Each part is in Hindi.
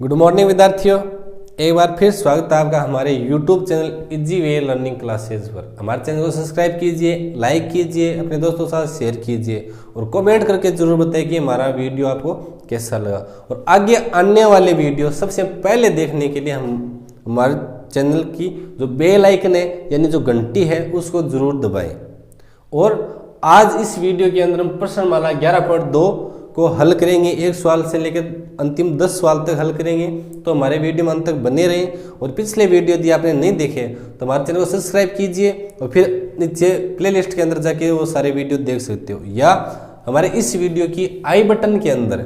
गुड मॉर्निंग विद्यार्थियों, एक बार फिर स्वागत है आपका हमारे YouTube channel easy way learning classes पर। हमारे चैनल को सब्सक्राइब कीजिए, लाइक कीजिए, अपने दोस्तों के साथ शेयर कीजिए और कमेंट करके जरूर बताइए कि हमारा वीडियो आपको कैसा लगा। और आगे आने वाले वीडियो सबसे पहले देखने के लिए हम हमारे चैनल की जो बेल आइकन है यानी जो घंटी है उसको जरूर दबाएं। और आज इस वीडियो के अंदर हम प्रश्नमाला 11.2 को हल करेंगे। एक सवाल से लेकर अंतिम 10 सवाल तक हल करेंगे, तो हमारे वीडियो में अंत तक बने रहें। और पिछले वीडियो यदि आपने नहीं देखे तो हमारे चैनल को सब्सक्राइब कीजिए और फिर नीचे प्लेलिस्ट के अंदर जाके वो सारे वीडियो देख सकते हो, या हमारे इस वीडियो की आई बटन के अंदर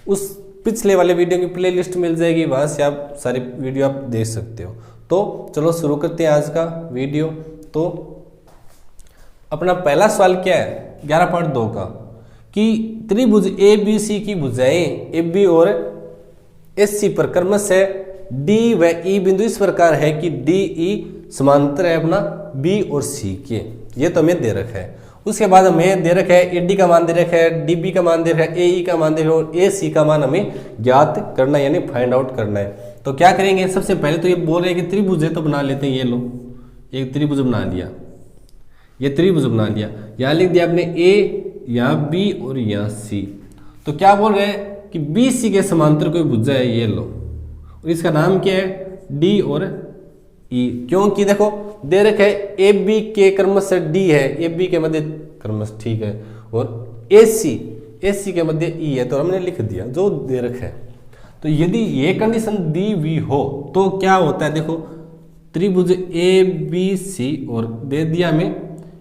उस पिछले वाले वीडियो की प्लेलिस्ट मिल जाएगी, वहाँ से आप सारे वीडियो आप देख सकते हो। तो चलो शुरू करते हैं आज का वीडियो। तो अपना पहला सवाल क्या है 11.2 का, कि त्रिभुज ए बी सी की भुजाएं ए बी और एस सी पर क्रमशः डी व ई बिंदु इस प्रकार है कि डी ई समांतर है अपना बी और सी के। ये तो हमें दे रखा है। उसके बाद हमें दे रखा है ए डी का मान दे रखा है, डी बी का मान दे रखा है, ए ई का मान दे रखा है और ए सी का मान हमें ज्ञात करना है यानी फाइंड आउट करना है। तो क्या करेंगे, सबसे पहले तो ये बोल रहे हैं कि त्रिभुज है तो बना लेते हैं। ये लो, एक त्रिभुज बना लिया, ये त्रिभुज बना लिया। यहाँ लिख दिया आपने ए, यहाँ बी और यहाँ सी। तो क्या बोल रहे हैं कि बी सी के समांतर कोई भुजा है, ये लो, और इसका नाम क्या है डी और ई। क्योंकि देखो दे रखा है ए बी के क्रमशः डी है, ए बी के मध्य क्रमशः, ठीक है, और ए सी के मध्य ई है, तो हमने लिख दिया जो दे रखा है। तो यदि ये कंडीशन दी हुई हो तो क्या होता है, देखो त्रिभुज ए बी सी और दे दिया हमें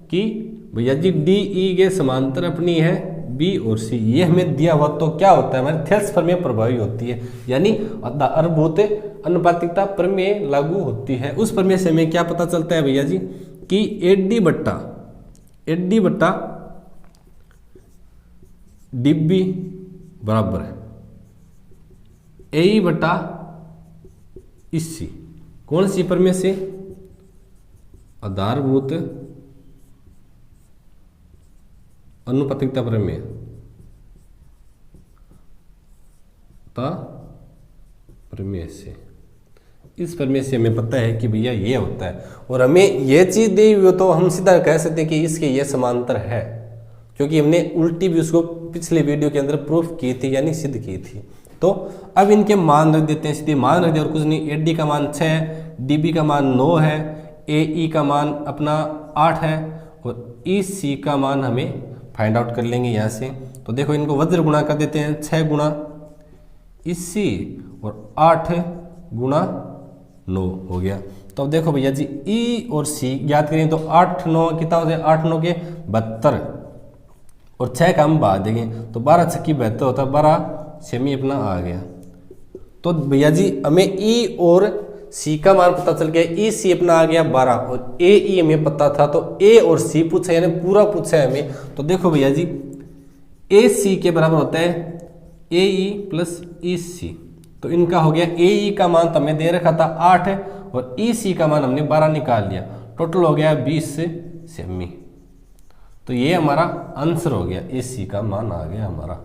कि भैया जी डी ई के समांतर अपनी है बी और सी, ये हमें दिया हुआ। तो क्या होता है, हमारे थेल्स प्रमेय प्रभावी होती है, यानी आधारभूत अनुपातिकता प्रमेय लागू होती है। उस प्रमेय से हमें क्या पता चलता है भैया जी कि ए डी बट्टा डी बी बराबर है ए ई बट्टा सी। कौन सी प्रमेय से? आधारभूत अनुपातिकता प्रमेय से। इस प्रमेय से हमें पता है कि भैया ये होता है, और हमें ये चीज दी हुई हो तो हम सीधा कह सकते हैं कि इसके ये समांतर है, क्योंकि हमने उल्टी भी उसको पिछले वीडियो के अंदर प्रूफ की थी यानी सिद्ध की थी। तो अब इनके मान रख देते हैं, सीधे मान रख दिया और कुछ नहीं। ए डी का मान 6 है, डी बी का मान 9 है, ए ई का मान अपना 8 है और ई सी का मान हमें फाइंड आउट कर लेंगे यहाँ से। तो देखो इनको वज्र गुणा कर देते हैं, 6 गुणा इसी और 8 गुणा 9 हो गया। तो अब देखो भैया जी ई और सी ज्ञात करें तो 8 9 कितना हो जाए, 8 9 के 72 और 6 का हम बाद देंगे तो 12 6 की 72 होता है, 12 सेमी अपना आ गया। तो भैया जी हमें ई और सी का मान पता चल गया, ई सी अपना आ गया 12 और ए ई हमें पता था, तो ए और सी पूछा यानी पूरा पूछा है हमें। तो देखो भैया जी ए सी के बराबर होता है ए ई प्लस ई सी। तो इनका हो गया ए ई का मान तो हमें दे रखा था 8 और ई सी का मान हमने 12 निकाल लिया, टोटल हो गया 20 सेमी। तो ये हमारा आंसर हो गया, ए सी का मान आ गया हमारा।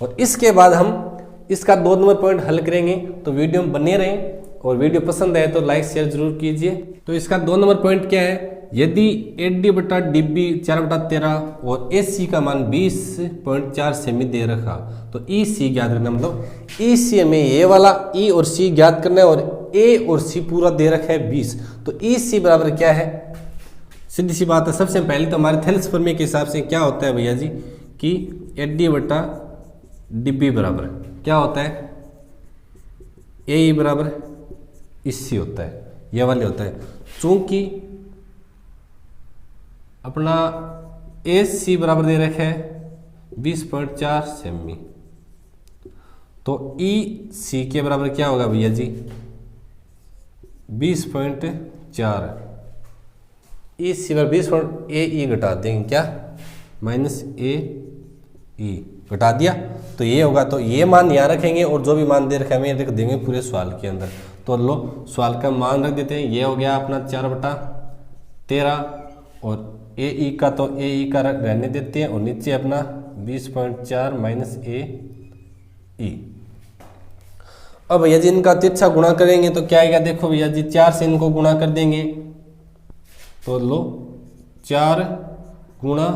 और इसके बाद हम इसका 2 नंबर पॉइंट हल करेंगे। तो वीडियो में बने रहें और वीडियो पसंद आए तो लाइक शेयर जरूर कीजिए। तो इसका 2 नंबर पॉइंट क्या है, यदि ए डी बटा डी बी 4/13 और ए सी का मान 20.4 सेमी दे रखा, तो ई सी ज्ञात करना, मतलब ई सी हमें ये वाला ई और सी ज्ञात करना है और ए और सी पूरा दे रखा है 20। तो ई सी बराबर क्या है, सीधी सी बात है। सबसे पहले तो हमारे थेल्स प्रमेय के हिसाब से क्या होता है भैया जी कि ए डी बटा डी बी बराबर क्या होता है, ए ई बराबर इससे होता है, ये वाले होता है। चूंकि अपना ए सी बराबर दे रखा है 20.4 सेमी, तो ई सी के बराबर क्या होगा भैया जी 20.4। ई सी बराबर 20 ए ई घटा देंगे क्या, माइनस ए ई घटा दिया तो ये होगा। तो ये मान यहाँ रखेंगे और जो भी मान दे रखा है हमें रख देंगे पूरे सवाल के अंदर। तो लो सवाल का मान रख देते हैं, ये हो गया अपना 4/13 और ए ई का तो ए ई का रहने देते हैं और नीचे अपना 20.4 माइनस ए ई। अब भैया जी इनका तिरछा गुणा करेंगे तो क्या आएगा, देखो भैया जी 4 से इनको गुणा कर देंगे तो लो 4 गुणा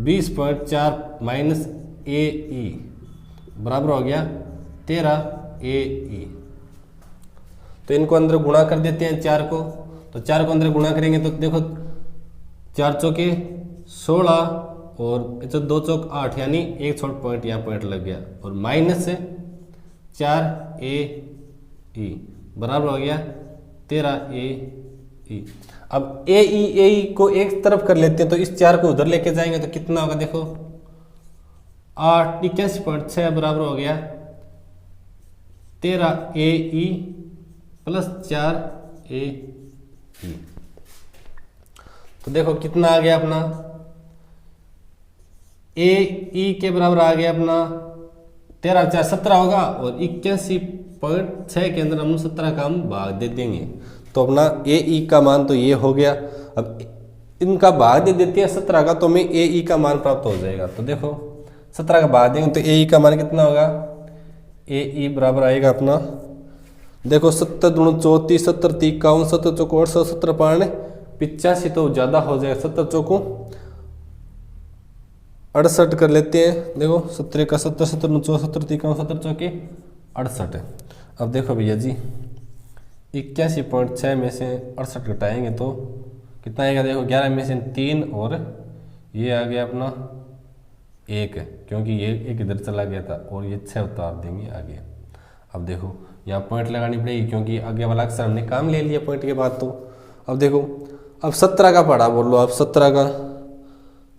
20.4 माइनस AE बराबर हो गया 13 AE। तो इनको अंदर गुणा कर देते हैं 4 को, तो 4 को अंदर गुणा करेंगे तो देखो 4 चौके 16 और 2 चौक 8 यानी एक छोट पॉइंट यहाँ पॉइंट लग गया और माइनस 4 AE बराबर हो गया 13 AE। अब AE को एक तरफ कर लेते हैं तो इस 4 को उधर लेके जाएंगे तो कितना होगा, देखो 81.6 बराबर हो गया 13 AE प्लस 4 AE। तो देखो कितना आ गया अपना AE के बराबर आ गया अपना 13 4 17 होगा और 81.6 के अंदर हम 17 का हम भाग दे देंगे तो अपना AE का मान तो ये हो गया। अब इनका भाग दे देते हैं 17 का तो हमें AE का मान प्राप्त हो जाएगा। तो देखो 17 का भाग देंगे तो AE का मान कितना होगा, AE बराबर आएगा अपना देखो 70 दूनी 34 70 30 51 70 चौको 68 70 5 85 तो ज़्यादा हो जाएगा 70 चौको 68 कर लेते हैं। देखो 17 का 70 70 74 70 30 70 चौके 68। अब देखो भैया जी 81.6 में से 68 घटाएंगे तो कितना आएगा, देखो 11 में से 3 और ये आ गया अपना 1 क्योंकि ये एक इधर चला गया था और ये 6 उतार देंगे आगे। अब देखो यहाँ पॉइंट लगानी पड़ेगी क्योंकि आगे वाला अक्सर हमने काम ले लिया पॉइंट के बाद। तो अब देखो अब 17 का पढ़ा बोलो, अब 17 का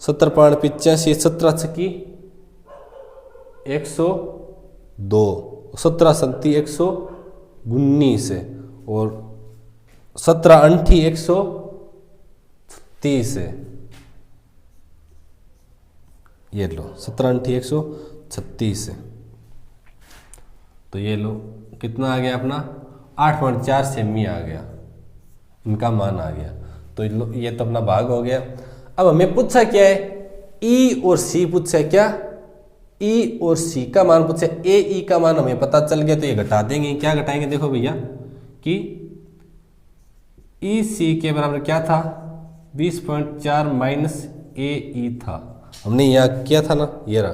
70 5 85 17 छक्की 102 17 37 119 और 17 अंठी 130 ये लो 17 अंठी 136। तो ये लो कितना आ गया अपना 8.4 सेमी आ गया, इनका मान आ गया। तो ये तो अपना भाग हो गया। अब हमें पूछा क्या है, E और C पूछा क्या, E और C का मान पूछा, AE का मान हमें पता चल गया तो ये घटा देंगे। क्या घटाएंगे, देखो भैया कि EC के बराबर क्या था 20.4 माइनस AE था, हमने यहाँ किया था ना ये रहा।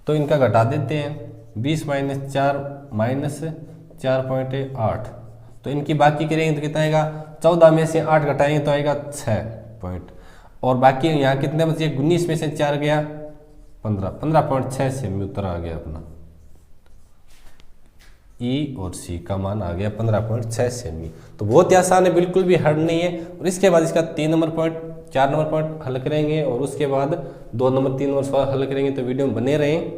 तो इनका घटा देते हैं 20 माइनस 4 माइनस 4.8। तो इनकी बाकी करेंगे तो कितना आएगा, 14 में से 8 घटाएंगे तो आएगा 6 पॉइंट और बाकी यहाँ कितने बचे 19 में से 4 गया 15.6 सेमी उत्तर आ गया अपना। E और C का मान आ गया 15.6 सेमी। तो बहुत ही आसान है, बिल्कुल भी हार्ड नहीं है। और इसके बाद इसका 3 नंबर पॉइंट 4 नंबर पॉइंट हल करेंगे और उसके बाद 2 नंबर 3 नंबर सवाल हल करेंगे। तो वीडियो में बने रहें।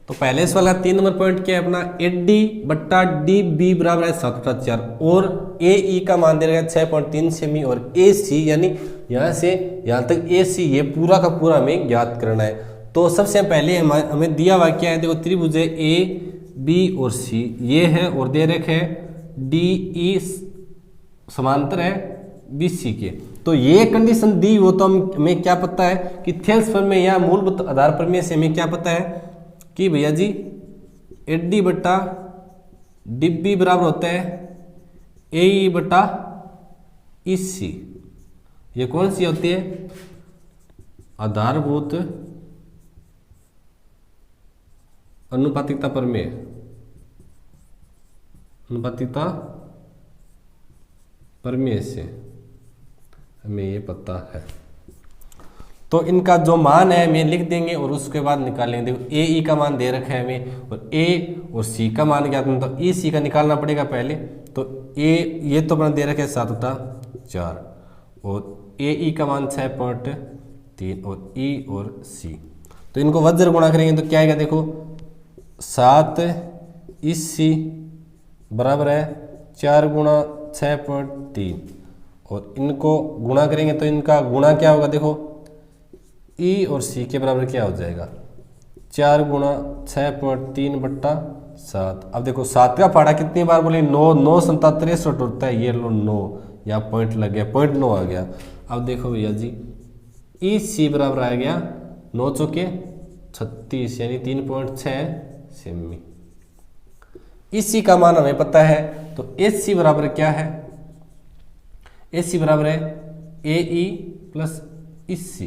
तो पहले सवाल का 3 नंबर पॉइंट क्या है अपना, AD बट्टा DB बराबर है 7/4 और AE का मान दे रहा है 6.3 सेमी और AC यानी यहाँ से यहाँ तक AC ये पूरा का पूरा हमें ज्ञात करना है। तो सबसे पहले हमें दिया हुआ क्या है, देखो त्रिभुज है AB और C ये है और दे रखे है DE समांतर है BC के। तो ये कंडीशन दी हो तो हमें क्या पता है कि थेल्स प्रमेय या मूलभूत आधार प्रमेय से हमें क्या पता है कि भैया जी AD बट्टा DB बराबर होता है AE बट्टा EC। ये कौन सी होती है, आधारभूत अनुपातिकता प्रमेय, अनुपातिकता प्रमेय से हमें ये पता है। तो इनका जो मान है हमें लिख देंगे और उसके बाद निकालेंगे। देखो AE का मान दे रखा है हमें और A और C का मान क्या, तो EC का निकालना पड़ेगा पहले। तो A ये तो अपना दे रखा है 7/4 और AE का मान 6.3 और E और C। तो इनको वज्र गुणा करेंगे तो क्या आएगा, देखो 7 EC बराबर है 4 गुणा 6.3 और इनको गुणा करेंगे तो इनका गुणा क्या होगा, देखो E और C के बराबर क्या हो जाएगा 4 गुणा 6.3 बट्टा 7। अब देखो 7 का फाड़ा कितनी बार बोले 9 9 7 63 होता है, ये लो 9 यहाँ पॉइंट लग गया 0.9 आ गया। अब देखो भैया जी EC बराबर आ गया 9 चौके 36 यानी 3.6 सेमी। इसी का मान हमें पता है, तो एच सी बराबर क्या है, एच सी बराबर है ए ई प्लस इसी।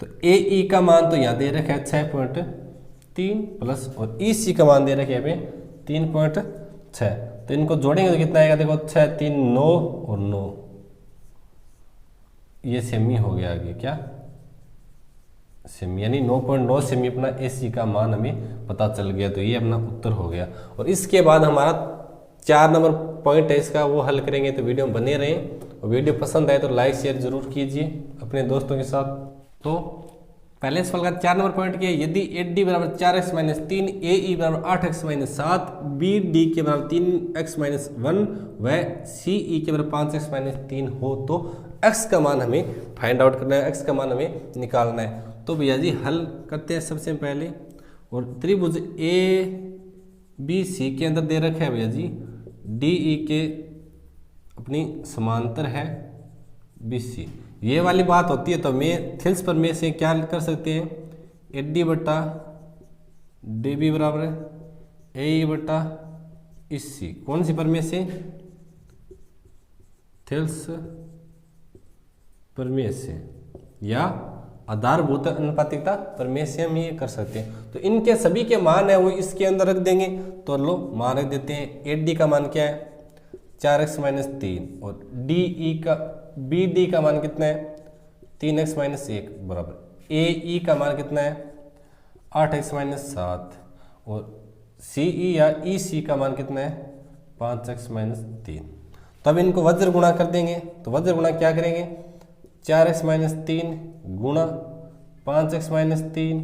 तो ए ई का मान तो यहाँ दे रखा है 6.3 प्लस, और ई सी का मान दे रखे हमें 3.6। तो इनको जोड़ेंगे तो कितना आएगा, देखो 6 3 9 और 9, ये सेमी हो गया आगे क्या, सेमी, यानी 9.9 सेमी अपना ए सी का मान हमें पता चल गया। तो ये अपना उत्तर हो गया। और इसके बाद हमारा 4 नंबर पॉइंट है इसका, वो हल करेंगे। तो वीडियो में बने रहें, और वीडियो पसंद आए तो लाइक शेयर जरूर कीजिए अपने दोस्तों के साथ। तो पहले सवाल का 4 नंबर पॉइंट किया, यदि 8d बराबर 4x माइनस 3, ए ई बराबर 8x माइनस 7, बी डी के बराबर 3x माइनस 1 व सी ई के बराबर 5x माइनस 3 हो, तो x का मान हमें फाइंड आउट करना है, x का मान हमें निकालना है। तो भैया जी हल करते हैं सबसे पहले। और त्रिभुज ए बी सी के अंदर दे रखा है भैया जी डी ई के अपनी समांतर है बी सी, ये वाली बात होती है। तो मैं थिल्स पर में से क्या कर सकते हैं, ए डी बटा डी बी बराबर ए ई बटा इस सी, कौन सी पर में से, थिल्स प्रमेय से या आधारभूत अनुपातिकता प्रमेय से हम ये कर सकते हैं। तो इनके सभी के मान है वो इसके अंदर रख देंगे। तो लो मान रख देते हैं, 8d का मान क्या है 4x माइनस 3, और डी ई का बी डी का मान कितना है 3x माइनस 1 बराबर, ए ई का मान कितना है 8x माइनस 7, और सी ई या ई सी का मान कितना है 5x माइनस 3। तब इनको वज्र गुणा कर देंगे। तो वज्र गुणा क्या करेंगे, 4x माइनस 3 गुणा 5x माइनस 3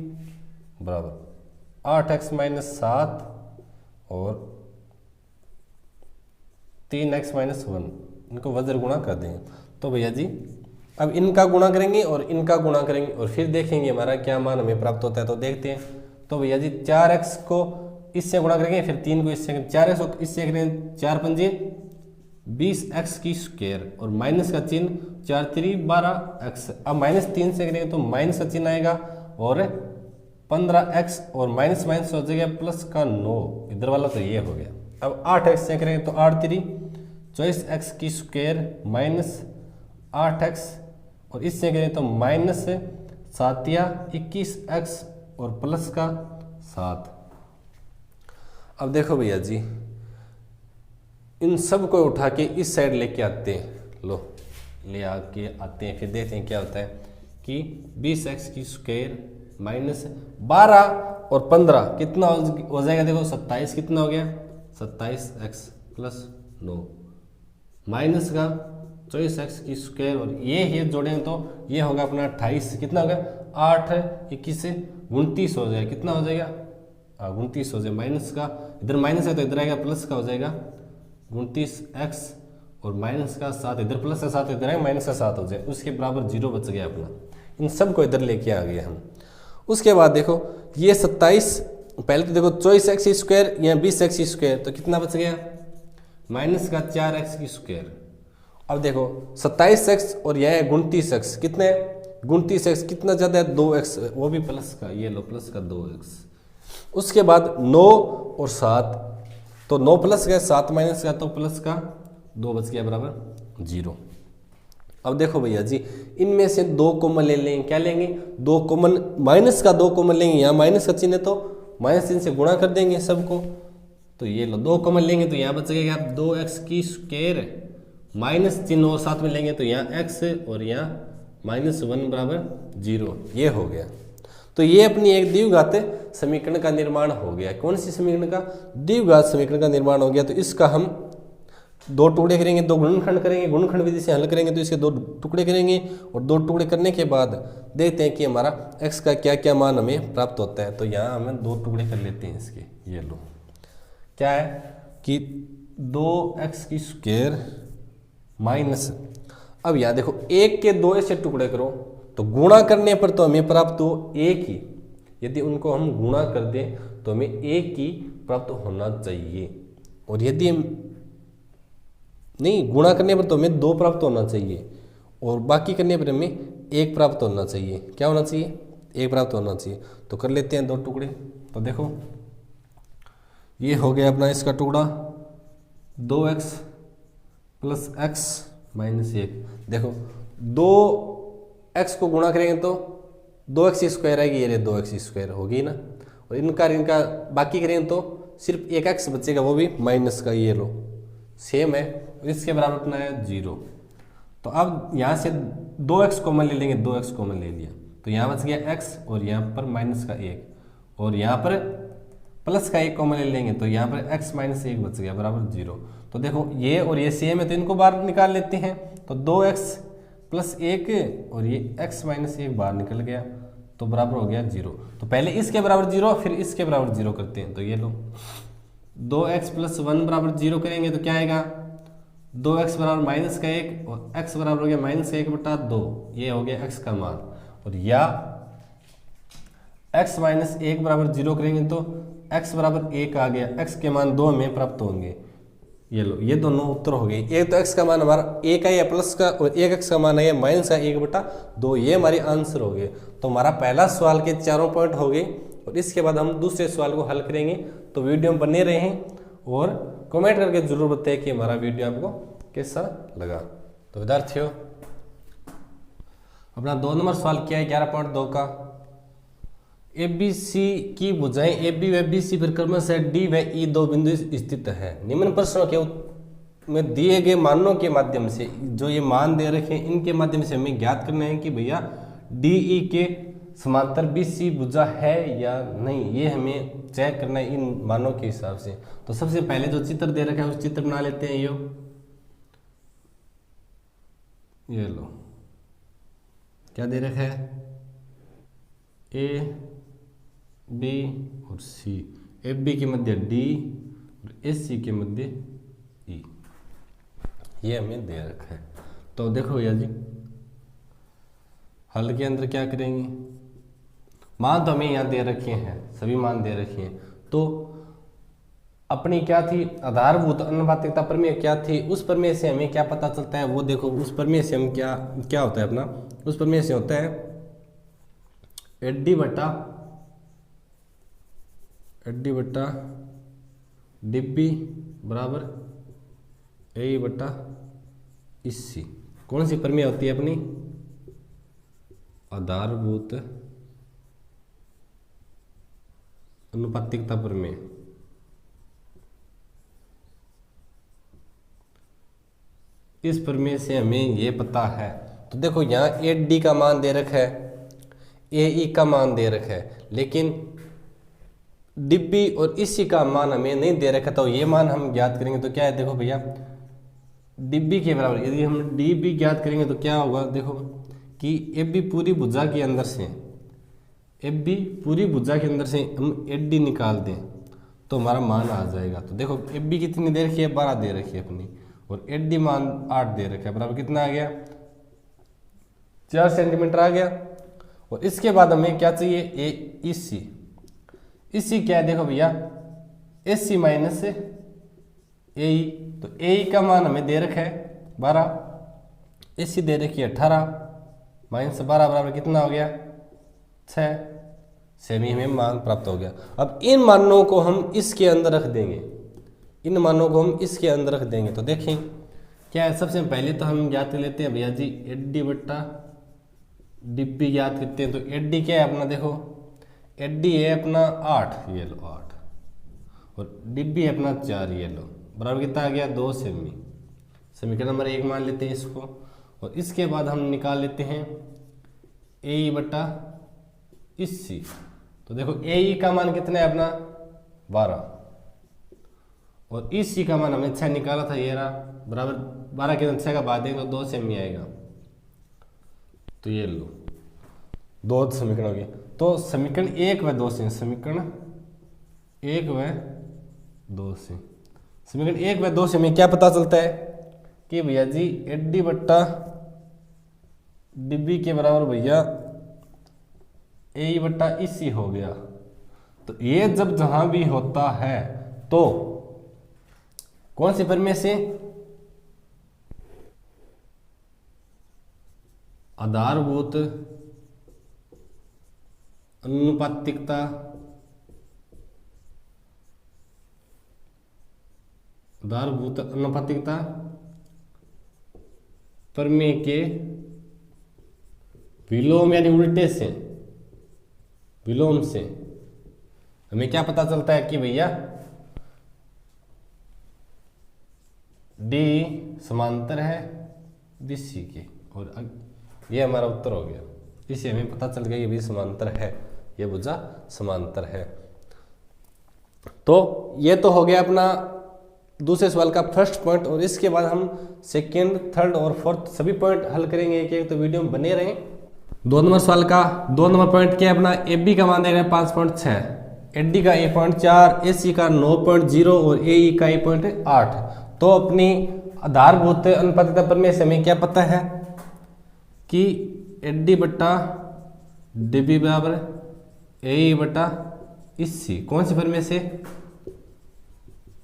बराबर 8x माइनस 7 और 3x माइनस 1, इनको वज्र गुणा कर देंगे। तो भैया जी अब इनका गुणा करेंगे और इनका गुणा करेंगे, और फिर देखेंगे हमारा क्या मान हमें प्राप्त होता है। तो देखते हैं। तो भैया जी 4x को इससे गुणा करेंगे, फिर 3 को इससे, 4x को इससे करेंगे 4 पंजे 20x की स्क्वायर, और माइनस का चिन्ह 4 3 12x। अब माइनस 3 से करेंगे तो माइनस का चिन्ह आएगा, और 15x और माइनस माइनस हो जाएगा प्लस का 9, इधर वाला तो ये हो गया। अब 8x से करेंगे तो 8 3 24x की स्क्वायर माइनस 8x, और इससे करें तो माइनस 7 या 21x और प्लस का 7। अब देखो भैया जी इन सब को उठा के इस साइड लेके आते हैं, लो ले आके आते हैं, फिर देखते हैं क्या होता है कि 20x की स्क्वायर माइनस 12 और 15 कितना हो जाएगा, देखो 27 कितना हो गया 27x प्लस 9 माइनस का 24x की स्क्वायर, और ये जोड़ेंगे तो ये होगा अपना 28, कितना होगा 8 21 से 29 हो जाएगा, कितना हो जाएगा 29 हो जाएगा। माइनस का इधर माइनस है तो इधर आएगा प्लस का हो जाएगा 29x, और माइनस का 7 इधर प्लस का 7 इधर आएगा माइनस का 7 हो जाएगा, उसके बराबर 0 बच गया अपना। इन सब को इधर लेके आ गए हम। उसके बाद देखो ये 27, पहले तो देखो 24x स्क्वायर या 20x स्क्वायर, तो कितना बच गया माइनस का 4x की स्क्वायर। अब देखो 27x और यह है 29x, कितने 29x कितना ज़्यादा है 2x, वो भी प्लस का, ये लो प्लस का 2x। उसके बाद 9 और 7, तो 9 प्लस का 7 माइनस का तो प्लस का 2 बच गया बराबर 0। अब देखो भैया जी इनमें से 2 कॉमन ले लेंगे, क्या लेंगे 2 कॉमन, माइनस का 2 कॉमन लेंगे, यहाँ माइनस का चिन्ह है तो माइनस चिन्ह से गुणा कर देंगे सबको। तो ये लो 2 कॉमन लेंगे तो यहाँ बचेगा 2x की स्क्वायर, माइनस चिन्ह और साथ में लेंगे तो यहाँ x और यहाँ -1 बराबर 0, ये हो गया। तो ये अपनी एक द्विघात समीकरण का निर्माण हो गया। कौन सी समीकरण का, द्विघात समीकरण का निर्माण हो गया। तो इसका हम 2 टुकड़े करेंगे, 2 गुणनखंड करेंगे, गुणनखंड विधि से हल करेंगे तो इसके 2 टुकड़े करेंगे, और 2 टुकड़े करने के बाद देखते हैं कि हमारा x का क्या क्या मान हमें प्राप्त होता है। तो यहाँ हमें 2 टुकड़े कर लेते हैं इसके, ये लो क्या है कि 2x की स्क्वायर माइनस, अब यहाँ देखो 1 के 2 ऐसे टुकड़े करो तो गुणा करने पर तो हमें प्राप्त हो 1 ही, यदि उनको हम गुणा कर दें तो हमें 1 ही प्राप्त होना चाहिए, और यदि हम नहीं गुणा करने पर तो हमें 2 प्राप्त होना चाहिए, और बाकी करने पर हमें 1 प्राप्त होना चाहिए। क्या होना चाहिए 1 प्राप्त होना चाहिए। तो कर लेते हैं 2 टुकड़े। तो देखो ये हो गया अपना इसका टुकड़ा 2x प्लस एक्स माइनस 1। देखो 2x को गुणा करेंगे तो 2x स्क्वायर आएगी, ये 2x स्क्वायर होगी ना, और इनका बाकी करेंगे तो सिर्फ एक x बचेगा, वो भी माइनस का, ये लो सेम है, इसके बराबर अपना है 0। तो अब यहाँ से 2x कॉमन ले लेंगे, 2x कॉमन ले लिया तो यहाँ बच गया x, और यहाँ पर माइनस का 1, और यहाँ पर प्लस का 1 कॉमन ले लेंगे तो यहाँ पर x माइनस 1 बच गया बराबर 0। तो देखो ये और ये सेम है तो इनको बाहर निकाल लेते हैं, तो 2x प्लस 1 और ये x माइनस 1 बाहर निकल गया तो बराबर हो गया 0। तो पहले इसके बराबर 0 फिर इसके बराबर 0 करते हैं, तो ये लो 2x प्लस 1 बराबर 0 करेंगे तो क्या आएगा, 2x बराबर माइनस का 1 और x बराबर हो गया माइनस 1/2, ये हो गया x का मान। और या x माइनस 1 बराबर 0 करेंगे तो x बराबर 1 आ गया, x के मान 2 हमें प्राप्त होंगे। ये लो ये दोनों उत्तर हो गए, एक तो x का मान हमारा 1 आया प्लस का, और एक x का मान आया माइनस का 1/2, ये हमारे आंसर हो गए। तो हमारा पहला सवाल के चारों पॉइंट हो गए, और इसके बाद हम दूसरे सवाल को हल करेंगे। तो वीडियो में बने रहें और कमेंट करके जरूर बताएं कि हमारा वीडियो आपको कैसा लगा। तो विद्यार्थियों अपना 2 नंबर सवाल क्या है 11.2 का, ABC की भुजाएं AB व BC पर क्रमशः D व E 2 बिंदु स्थित है। निम्न प्रश्नों के में दिए गए मानों के माध्यम से, जो ये मान दे रखे हैं इनके माध्यम से हमें ज्ञात करना है कि भैया DE के समांतर BC भुजा है या नहीं, ये हमें चेक करना है इन मानों के हिसाब से। तो सबसे पहले जो चित्र दे रखा है उस चित्र बना लेते हैं। ये लो क्या दे रखा है, A B और C, AB के मध्य D और AC के मध्य E, ये हमें दे रखा है। तो देखो भैया जी हल के अंदर क्या करेंगे, मान तो हमें यहाँ दे रखे हैं, सभी मान दे रखे हैं, तो अपनी क्या थी आधारभूत अनुपातिकता प्रमेय क्या थी, उस प्रमेय से हमें क्या पता चलता है वो देखो। उस प्रमेय से हम क्या होता है अपना, उस प्रमेय से होता है एडी बटा डिब्बी बराबर ए बटा इसी। कौन सी प्रमेय होती है अपनी, आधारभूत अनुपातिकता प्रमेय। इस प्रमेय से हमें ये पता है। तो देखो यहाँ एडी का मान दे रखा है, ए का मान दे रखा है, लेकिन डिब्बी और इसी का मान हमें नहीं दे रखा। तो ये मान हम ज्ञात करेंगे तो क्या है, देखो भैया डिब्बी के बराबर यदि हम डीबी ज्ञात करेंगे तो क्या होगा, देखो कि एबी पूरी भुजा के अंदर से, एबी पूरी भुजा के अंदर से हम एडी निकाल दें तो हमारा मान आ जाएगा। तो देखो एबी कितनी दे रखी है, 12 दे रखी है अपनी, और एडी मान 8 दे रखा है, बराबर कितना आ गया 4 सेंटीमीटर आ गया। और इसके बाद हमें क्या चाहिए, ए इसी क्या है, देखो भैया AC माइनस AE, तो AE का मान हमें दे रखा है 12, AC दे रखी है 18, माइनस 12 बराबर कितना हो गया 6, सेमी हमें मान प्राप्त हो गया। अब इन मानों को हम इसके अंदर रख देंगे, इन मानों को हम इसके अंदर रख देंगे। तो देखें क्या है, सबसे पहले तो हम ज्ञात कर लेते हैं भैया जी एडी बट्टा डिब्बी ज्ञात करते हैं। तो एडी क्या है अपना, देखो एडी है अपना 8, ये लो 8, और डिब्बी है अपना 4, ये लो बराबर कितना आ गया 2 सेमी। समीकरण नंबर 1 मान लेते हैं इसको, और इसके बाद हम निकाल लेते हैं ए बट्टा इसी। तो देखो ए का मान कितना है अपना 12, और इसी का मान हमने 6 निकाला था, ये रहा बराबर 12 के 6 का बाद देंगे तो 2 सेमी आएगा। तो ये लो 2 समीकरण हो गए। तो समीकरण 1 व 2 से, समीकरण 1 व 2 से, समीकरण 1 व 2 से हमें क्या पता चलता है कि भैया जी एडी बट्टा डिब्बी के बराबर भैया ए बट्टा इसी हो गया। तो ये जब जहां भी होता है तो कौन से प्रमेय से, आधारभूत अनुपातिकता आधारभूत अनुपातिकता प्रमेय के विलोम यानी उल्टे से, विलोम से हमें क्या पता चलता है कि भैया डी समांतर है बीसी के, और ये हमारा उत्तर हो गया। इससे हमें पता चल गया ये भी समांतर है, ये भुजा समांतर है। तो ये तो हो गया अपना दूसरे सवाल का फर्स्ट पॉइंट, और इसके बाद हम सेकंड, थर्ड और फोर्थ सभी पॉइंट हल करेंगे एक एक, तो वीडियो में बने रहें। 2 नंबर सवाल का 2 नंबर पॉइंट क्या है अपना, ए बी का मान दे रहे हैं 5.6, एड डी का 1.4, ए सी का 9.0 और ए ई का 1.8। तो अपनी आधारभूत अनुपातिकता प्रमेय से हमें क्या पता है कि एड डी बट्टा डी बी बराबर ए ई बट्टा इसी, कौन से प्रमेय से,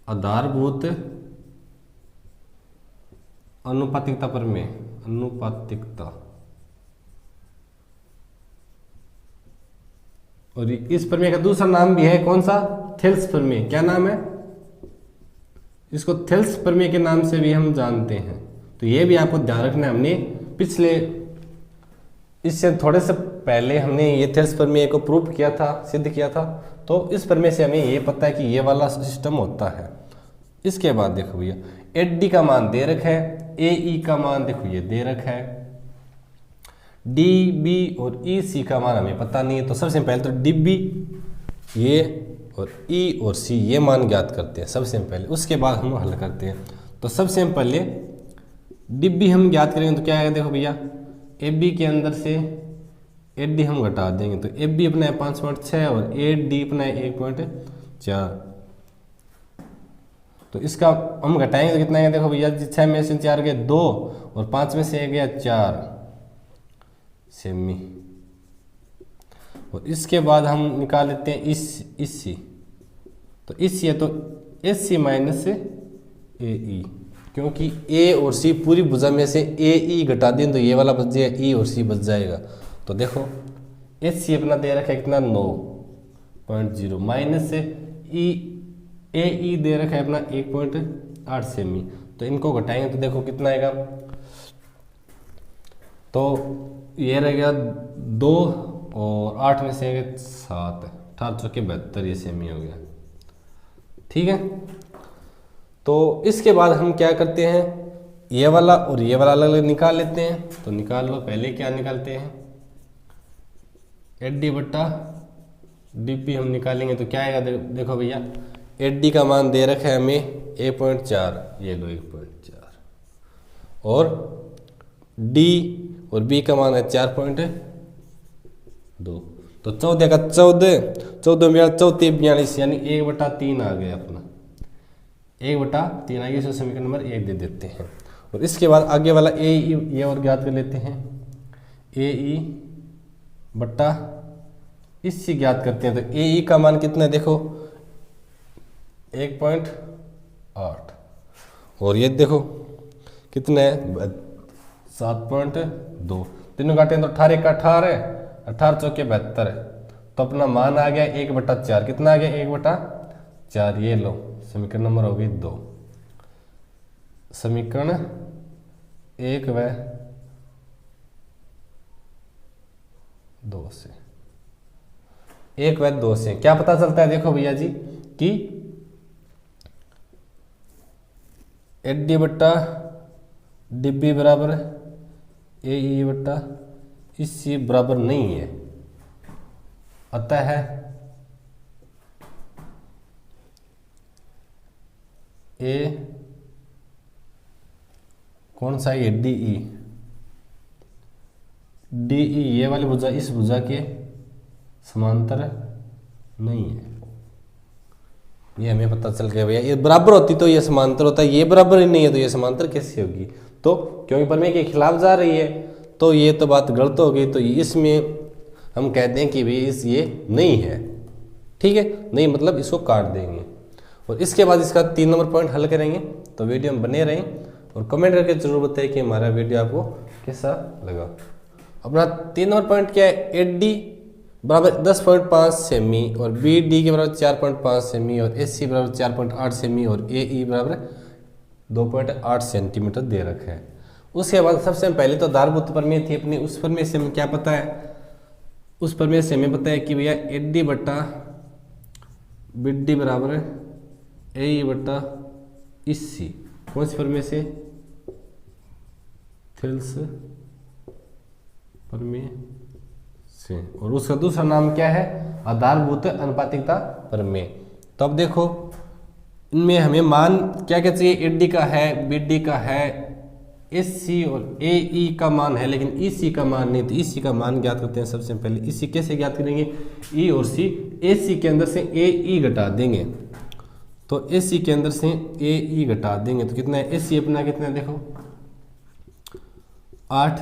आधारभूत अनुपातिकता प्रमेय, अनुपातिकता। और इस प्रमेय का दूसरा नाम भी है कौन सा, थेल्स प्रमेय। क्या नाम है इसको, थेल्स प्रमेय के नाम से भी हम जानते हैं। तो ये भी आपको ध्यान रखना है। हमने पिछले, इससे थोड़े से पहले हमने ये थेल्स प्रमेय को प्रूव किया था, सिद्ध किया था। तो इस प्रमेय से हमें ये पता है कि ये वाला सिस्टम होता है। इसके बाद देखो भैया, एड डी का मान दे रखा है, ए ई का मान देखो ये दे रखा है, डी बी और ई सी का मान हमें पता नहीं है। तो सबसे पहले तो डी बी ये और ई और सी ये मान ज्ञात करते हैं सबसे पहले, उसके बाद हम हल करते हैं। तो सबसे पहले डी बी हम ज्ञात करेंगे तो क्या आएगा, देखो भैया ए बी के अंदर से ए डी हम घटा देंगे, तो ए बी अपना है 5.6 और ए डी अपना है 1.4। तो इसका हम घटाएंगे तो कितना है, देखो भैया 6 में से 4 गए 2 और 5 में से 1 गया 4 सेमी। और इसके बाद हम निकाल लेते हैं इसी, तो इसी है तो एस सी माइनस ए ई, क्योंकि ए और सी पूरी भुजा में से ए ई घटा दें तो ये वाला बच जाएगा, ई और सी बच जाएगा। तो देखो एस सी अपना दे रखा है कितना 9.0 माइनस से ए ई दे रखा है अपना 1.8 सेमी। तो इनको घटाएंगे तो देखो कितना आएगा, तो ये रहेगा 2 और 8 में से 7, 18 चौके 72 ये सेमी हो गया। ठीक है, तो इसके बाद हम क्या करते हैं, ये वाला और ये वाला अलग अलग निकाल लेते हैं। तो निकाल लो, पहले क्या निकालते हैं, एड डी बट्टा डी पी हम निकालेंगे तो क्या आएगा, देखो भैया एड डी का मान दे रखा है हमें 1.4, ये लो 1.4, और डी और बी का मान है 4.2। तो 14 का 14 में 14 42 यानी 1/3 आ गया अपना, 1/3 आ गया। इसे समीकरण नंबर 1 दे देते हैं। और इसके बाद आगे वाला ए ई ये और ज्ञात कर लेते हैं, ए ई बट्टा इससे ज्ञात करते हैं। तो ए ई का मान कितना है, देखो 1.8 और ये देखो कितना है 7.2, तीनों काटे हैं तो 18 का 18, 18 चौके 72 है। तो अपना मान आ गया 1/4, कितना आ गया 1/4, ये लो समीकरण नंबर हो गई 2। समीकरण 1 व 2 से, 1 व 2 से क्या पता चलता है, देखो भैया जी कि एड डी बट्टा डी बी बराबर ए ई बट्टा इस सी बराबर नहीं है, अतः ए कौन सा है, डी ई, डी ई ये वाली भुजा इस भुजा के समांतर नहीं है। ये हमें पता चल गया भैया, ये बराबर होती तो ये समांतर होता है, ये बराबर ही नहीं है तो ये समांतर कैसे होगी। तो क्योंकि प्रमेय के खिलाफ जा रही है तो ये तो बात गलत हो गई। तो इसमें हम कहते हैं कि भाई ये नहीं है, ठीक है, नहीं मतलब इसको काट देंगे। और इसके बाद इसका 3 नंबर पॉइंट हल करेंगे। तो वीडियो में बने रहें और कमेंट करके जरूर बताएं कि हमारा वीडियो आपको कैसा लगा। अपना 3 नंबर पॉइंट क्या है, एड डी बराबर 10.5 सेमी और बी डी के बराबर 4.5 सेमी और एस सी बराबर 4.8 सेमी और ए ई बराबर 2.8 सेंटीमीटर दे रखा है। उसके बाद सबसे पहले तो आधारभूत प्रमेय थी अपनी, उस प्रमेय से हमें क्या पता है, उस प्रमेय से हमें पता है कि भैया एडी बट्टा बीडी बराबर ए ई बट्टा इसी। कौन सी प्रमेय से, थेल्स प्रमेय से। और उसका दूसरा नाम क्या है, आधारभूत अनुपातिकता प्रमेय। तो अब देखो इनमें हमें मान क्या क्या चाहिए, एडी का है, बीडी का है, एससी और एई का मान है, लेकिन ईसी का मान नहीं। तो ईसी का मान ज्ञात करते हैं सबसे पहले। ईसी कैसे ज्ञात करेंगे, ई और सी, एसी के अंदर से एई घटा देंगे, तो एसी के अंदर से एई घटा देंगे तो कितना है, एसी अपना कितना है देखो 8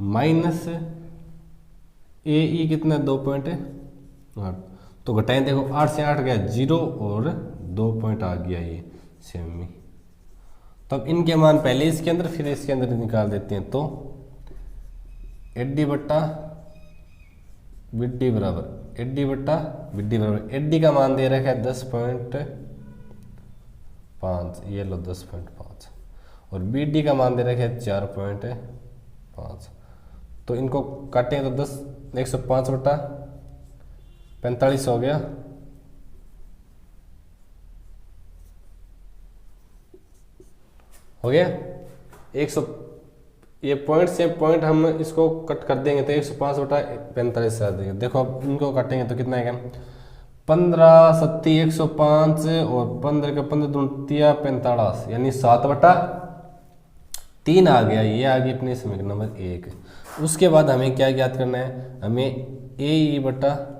माइनस एई कितना 2.8, तो घटाएं देखो 8 से 8 गया 0 और 2 पॉइंट आ गया ये सेमी। तब इनके मान पहले इसके अंदर फिर इसके अंदर निकाल देते हैं। तो एडी बट्टा बीडी बराबर एडी बट्टा बीडी बराबर, एडी का मान दे रखा है 10.5, ये लो 10.5, और बीडी का मान दे रखा है 4.5। तो इनको काटें तो 105 बट्टा 45 हो गया, हो गया 100। ये पॉइंट से पॉइंट हम इसको कट कर देंगे तो 105 बटा 45 आ देंगे। देखो अब इनको काटेंगे तो कितना आएगा, 15 सत्ती 105 और 15 का 15 दूनी 45, यानी 7 बटा 3 आ गया। ये आ गई अपनी समीकरण नंबर 1। उसके बाद हमें क्या ज्ञात करना है, हमें ए ई बटा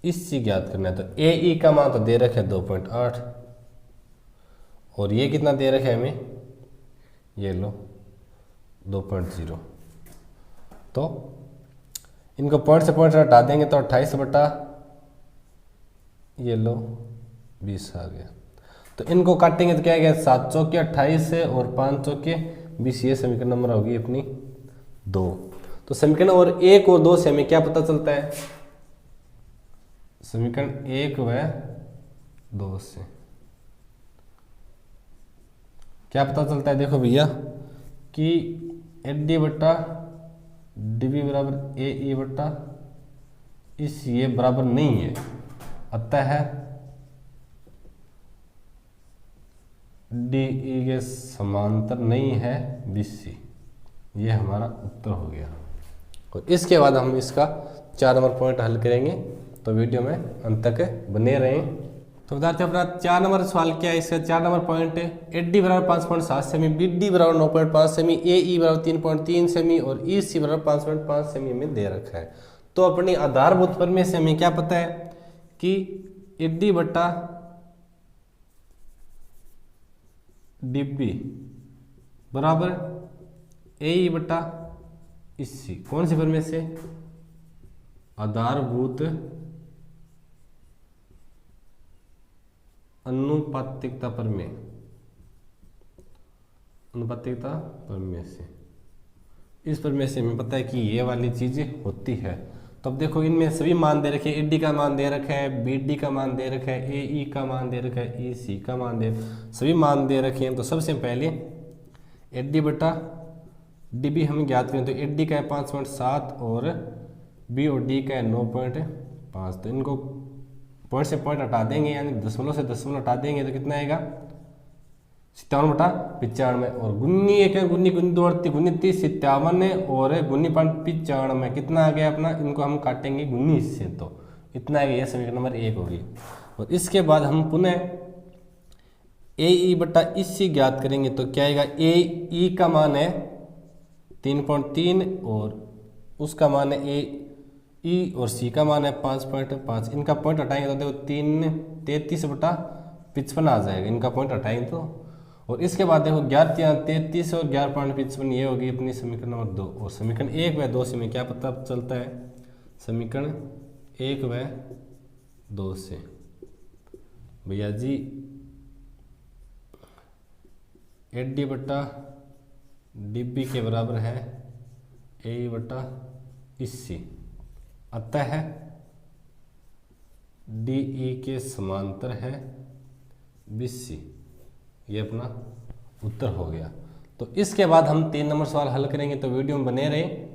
इसी ज्ञात करना है। तो ए ई का मान तो दे रखा है 2.8, और ये कितना दे रखा है हमें, ये लो 2.0। तो इनको पॉइंट से पॉइंट हटा देंगे तो 28 बटा ये लो 20 आ गया। तो इनको काटेंगे तो क्या आ गया, 7 चौके 28 और 5 चौके 20, ये समीकरण नंबर होगी अपनी 2। तो समीकरण और 1 और 2 से हमें क्या पता चलता है, समीकरण 1 व 2 से क्या पता चलता है, देखो भैया कि एडी बट्टा डीबी बराबर ए ई बट्टा इस ये बराबर नहीं है, अतः डी ई के समांतर नहीं है बीसी। ये हमारा उत्तर हो गया। और इसके बाद हम इसका 4 नंबर पॉइंट हल करेंगे, तो वीडियो में अंत तक बने रहें। तो विद्यार्थियों अपना 4 नंबर सवाल क्या है, इसका 4 नंबर पॉइंट है, एडी बराबर 5.7 सेमी, बीडी बराबर 9.5 सेमी, ए ई बराबर 3.3 सेमी और ई सी बराबर 5.5 सेमी में दे रखा है। तो अपनी आधारभूत प्रमेय से हमें क्या पता है कि एडी बट्टा डीबी बराबर ए ई बट्टा इसी। कौन सी प्रमेय से, आधारभूत अनुपातिकता प्रमेय, अनुपातिकता प्रमेय से। इस प्रमेय से हमें पता है कि ये वाली चीजें होती है। तो अब देखो इनमें सभी मान दे रखे हैं, एडी का मान दे रखा है, बीडी का मान दे रखा है, ए ई का मान दे रखा है, ई सी का मान दे, सभी मान दे रखे हैं। तो सबसे पहले एडी बटा डीबी हम ज्ञात करें, तो एडी का है 5.7 और बी और डी का है 9.5। तो इनको पॉइंट से पॉइंट हटा देंगे, यानी दशमलव से दशमलव हटा देंगे तो कितना आएगा 57/95। और गुन्नी एक है, गुन्नी गुन्नी 2 38 गुन्नी 30 57 और गुन्नी 95 कितना आ गया अपना, इनको हम काटेंगे 19 से, तो इतना आ गया। यह समीकरण नंबर 1 होगी। और इसके बाद हम पुनः ए ई बटा इसी ज्ञात करेंगे, तो क्या आएगा, ए ई का मान है 3.3 और उसका मान है ए ई और सी का मान है 5.5। इनका पॉइंट हटाएंगे तो देखो 33/55 आ जाएगा, इनका पॉइंट हटाएंगे तो। और इसके बाद देखो 11×33 और 11.55, ये होगी अपनी समीकरण नंबर 2। और समीकरण 1 व 2 से हमें क्या पता चलता है, समीकरण 1 व 2 से भैया जी एडी बट्टा डीबी के बराबर है ए बट्टा इसी, अतः डी ई के समांतर है बीसी। ये अपना उत्तर हो गया। तो इसके बाद हम 3 नंबर सवाल हल करेंगे, तो वीडियो में बने रहें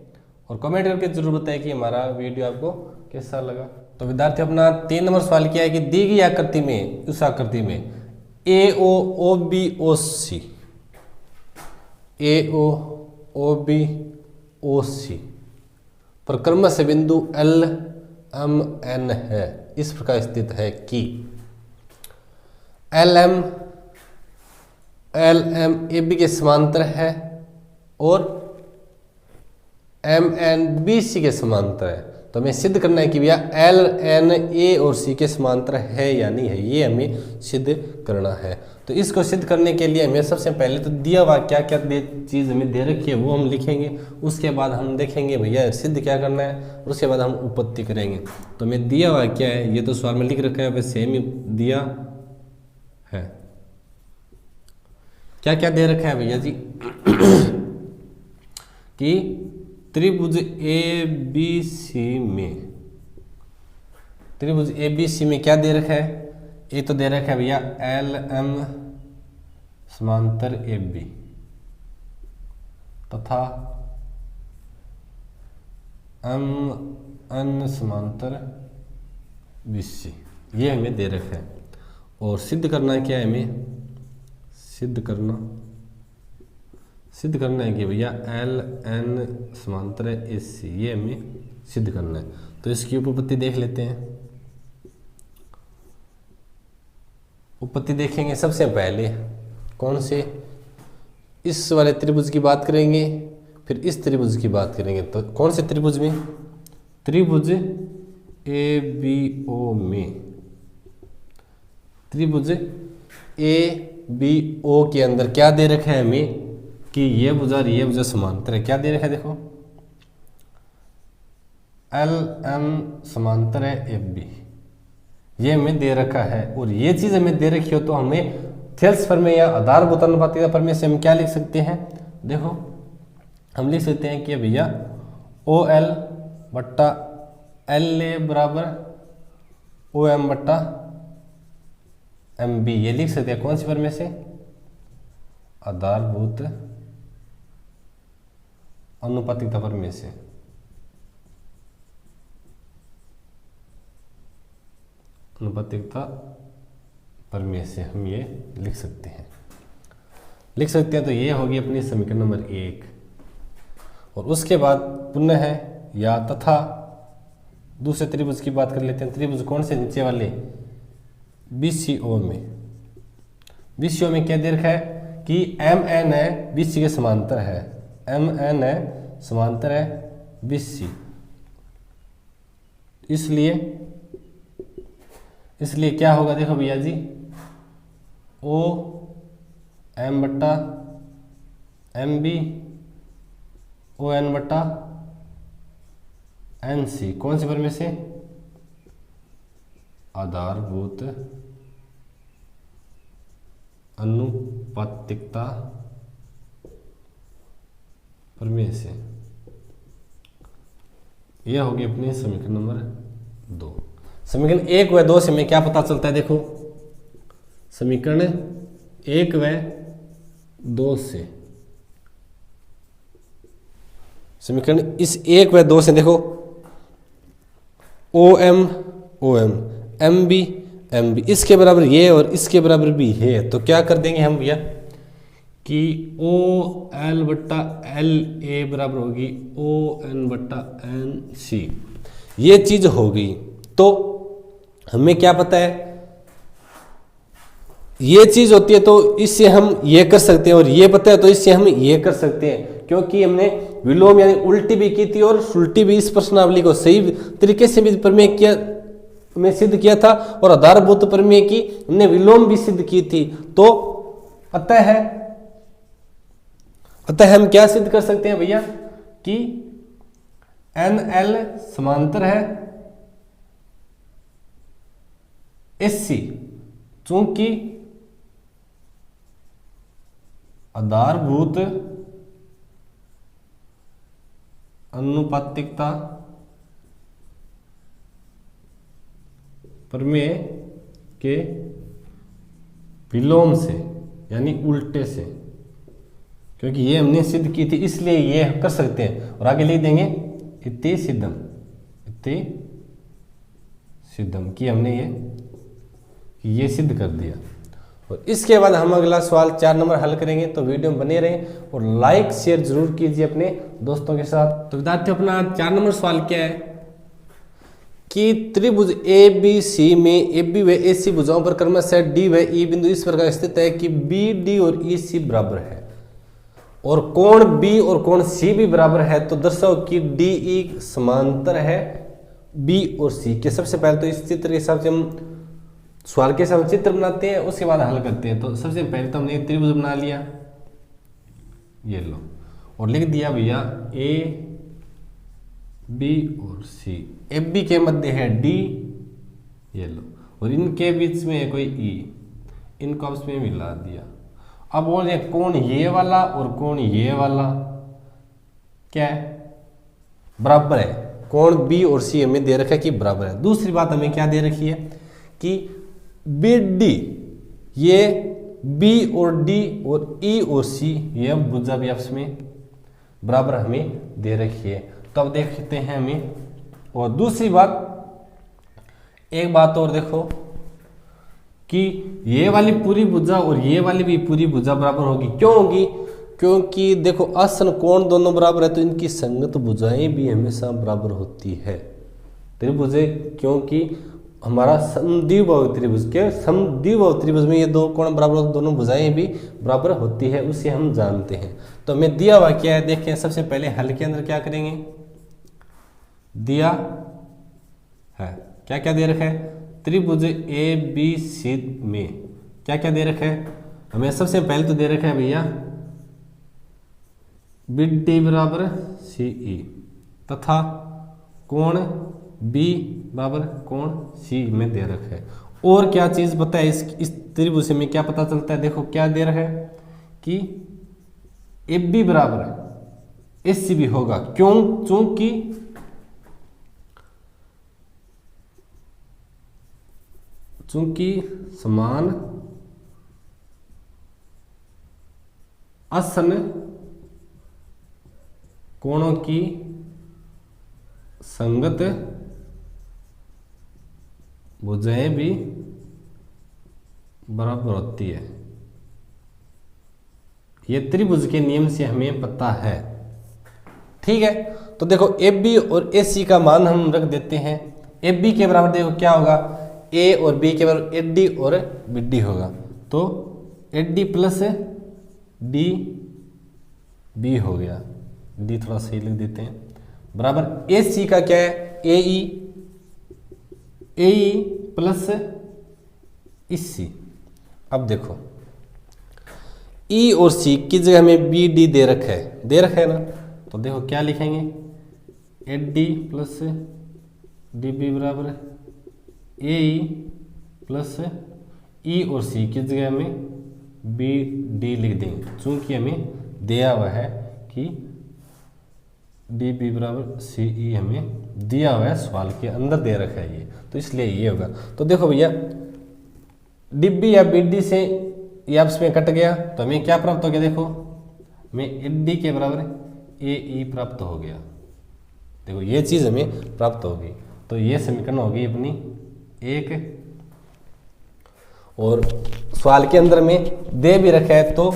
और कमेंट करके जरूर बताएं कि हमारा वीडियो आपको कैसा लगा। तो विद्यार्थी अपना 3 नंबर सवाल किया है कि दी गई आकृति में, उस आकृति में AOOBOC AOOBOC पर क्रमशः बिंदु LMN है, इस प्रकार स्थित है कि LM AB के समांतर है और MNBC के समांतर है। तो हमें सिद्ध करना है कि भैया LNA और C के समांतर है या नहीं है, ये हमें सिद्ध करना है। तो इसको सिद्ध करने के लिए हमें सबसे पहले तो दिया हुआ क्या क्या चीज़ हमें दे रखी है वो हम लिखेंगे, उसके बाद हम देखेंगे भैया सिद्ध क्या करना है और उसके बाद हम उपपत्ति करेंगे। तो हमें दिया हुआ क्या है, ये तो सवाल में लिख रखा है, वैसे सेम ही दिया है। क्या क्या दे रखा है भैया जी कि त्रिभुज ABC में क्या दे रखा है, ये तो दे रखा है भैया LM समांतर AB तथा MN समांतर BC, ये हमें दे रखा है। और सिद्ध करना क्या है, हमें सिद्ध करना है कि भैया LN समांतर है AC, ये हमें सिद्ध करना है। तो इसकी उपपत्ति देख लेते हैं। उपपत्ति देखेंगे सबसे पहले कौन से, इस वाले त्रिभुज की बात करेंगे, फिर इस त्रिभुज की बात करेंगे। तो कौन से त्रिभुज में, त्रिभुज ABO में, त्रिभुज ABO के अंदर क्या दे रखा है हमें कि ये भुजा समांतर है। क्या दे रखा है देखो, LM समांतर है AB, ये हमें दे रखा है। और ये चीज हमें दे रखी हो तो हमें थेल्स प्रमेय या आधारभूत अनुपातिकता प्रमेय से हम क्या लिख सकते हैं, देखो हम लिख सकते हैं कि भैया OL बट्टा LA बराबर OM बट्टा MB, ये लिख सकते हैं कौन सी प्रमेय से, आधारभूत अनुपातिकता प्रमेय से। अनुपातिकता प्रमेय से हम ये लिख सकते हैं। तो ये होगी अपनी समीकरण नंबर 1। और उसके बाद पुनः है या तथा दूसरे त्रिभुज की बात कर लेते हैं। त्रिभुज कौन से, नीचे वाले BCO में क्या दे रखा है कि MN है BC के समांतर है, MN है समांतर है BC, इसलिए क्या होगा देखो भैया जी, OM बट्टा MB ON बट्टा NC, कौन से प्रमेय से, आधारभूत अनुपातिकता प्रमेय से। यह होगी अपनी समीकरण नंबर 2। समीकरण 1 व 2 से हमें क्या पता चलता है, देखो समीकरण 1 व 2 से, समीकरण इस 1 व 2 से देखो OM MB इसके बराबर ये और इसके बराबर भी है। तो क्या कर देंगे हम भैया कि OL बट्टा LA बराबर होगी ON बट्टा NC, ये चीज हो गई। तो हमें क्या पता है, ये चीज होती है तो इससे हम ये कर सकते हैं, और ये पता है तो इससे हम ये कर सकते हैं, क्योंकि हमने विलोम यानी उल्टी भी की थी और सुल्टी भी इस प्रश्नावली को सही तरीके से भी प्रमेय किया में सिद्ध किया था, और आधारभूत प्रमेय की हमने विलोम भी सिद्ध की थी। तो अतः हम क्या सिद्ध कर सकते हैं भैया कि NL समांतर है SC, चूंकि आधारभूत अनुपातिकता प्रमेय के विलोम से यानी उल्टे से क्योंकि ये हमने सिद्ध की थी इसलिए ये कर सकते हैं। और आगे लिख देंगे इति सिद्धम, इति सिद्धम कि हमने ये सिद्ध कर दिया। और इसके बाद हम अगला सवाल 4 नंबर हल करेंगे। तो वीडियो में बने रहें और लाइक शेयर जरूर कीजिए अपने दोस्तों के साथ। तो विद्यार्थियों अपना 4 नंबर सवाल क्या है कि त्रिभुज ए बी सी में ए बी व ए सी भुजाओं पर क्रमशः डी व ई बिंदु इस प्रकार स्थित है कि बी डी और ई सी बराबर है और कोण बी और कोण सी भी बराबर है। तो दर्शाओ कि डी ई समांतर है बी और सी के। सबसे पहले तो इस चित्र के हिसाब से हम सवाल के हिसाब से चित्र बनाते हैं, उसके बाद हल करते हैं। तो सबसे पहले तो हमने एक त्रिभुज बना लिया, ये लो, और लिख दिया भैया ए बी और सी। ए बी के मध्य है डी, ये लो, और इनके बीच में है कोई ई, इनको आपस में मिला दिया। अब बोल रहे कोण ये वाला और कोण ये वाला क्या है, बराबर है। कोण बी और सी हमें दे रखा है कि बराबर है। दूसरी बात हमें क्या दे रखी है कि बी डी, ये बी और डी और ई और सी ये भुजा भी आपस में बराबर हमें दे रखी है। तो अब देखते हैं हमें। और दूसरी बात, एक बात और देखो कि ये वाली पूरी भुजा और ये वाली भी पूरी भुजा बराबर होगी। क्यों होगी? क्योंकि देखो आसन कोण दोनों बराबर है तो इनकी संगत भुजाएं भी हमेशा बराबर होती है त्रिभुजे, क्योंकि हमारा समद्विबाहु त्रिभुज के समद्विबाहु त्रिभुज में ये दो कोण बराबर, दोनों भुजाएं भी बराबर होती है, उसे हम जानते हैं। तो हमें दिया हुआ क्या है, देखें सबसे पहले हल के अंदर क्या करेंगे। दिया है क्या क्या दे रखा है, त्रिभुज ए बी सी में क्या क्या दे रखा है हमें। सबसे पहले तो दे रखा है भैया बी डी बराबर सी ई तथा कोण बी बराबर कोण सी में दे रखा है। और क्या चीज पता है इस त्रिभुज में क्या पता चलता है, देखो क्या दे रखा है कि ए बी बराबर एस सी भी होगा। क्यों? चूंकि समान आसन कोणों की संगत भुजाएं भी बराबर होती है। ये त्रिभुज के नियम से हमें पता है। ठीक है, तो देखो ए बी और ए सी का मान हम रख देते हैं। ए बी के बराबर देखो क्या होगा, ए और बी के बराबर ए डी और बी डी होगा। तो A D plus D B हो गया, डी थोड़ा सही लिख देते हैं, बराबर ए सी का क्या है ए ई प्लस इसी। अब देखो ई और सी की जगह हमें बी डी दे रखा है ना। तो देखो क्या लिखेंगे, A D plus D B बराबर ए ई प्लस ई और सी की जगह हमें बी डी लिख देंगे, चूंकि हमें दिया हुआ है कि डी बी बराबर सी ई हमें दिया हुआ है, सवाल के अंदर दे रखा है ये, तो इसलिए ये होगा। तो देखो भैया डी बी या बी डी से ये आपस में कट गया तो हमें क्या प्राप्त हो गया, देखो हमें ए डी के बराबर ए ई प्राप्त हो गया। देखो ये चीज हमें प्राप्त होगी। तो ये समीकरण होगी अपनी एक, और सवाल के अंदर में दे भी रखा है तो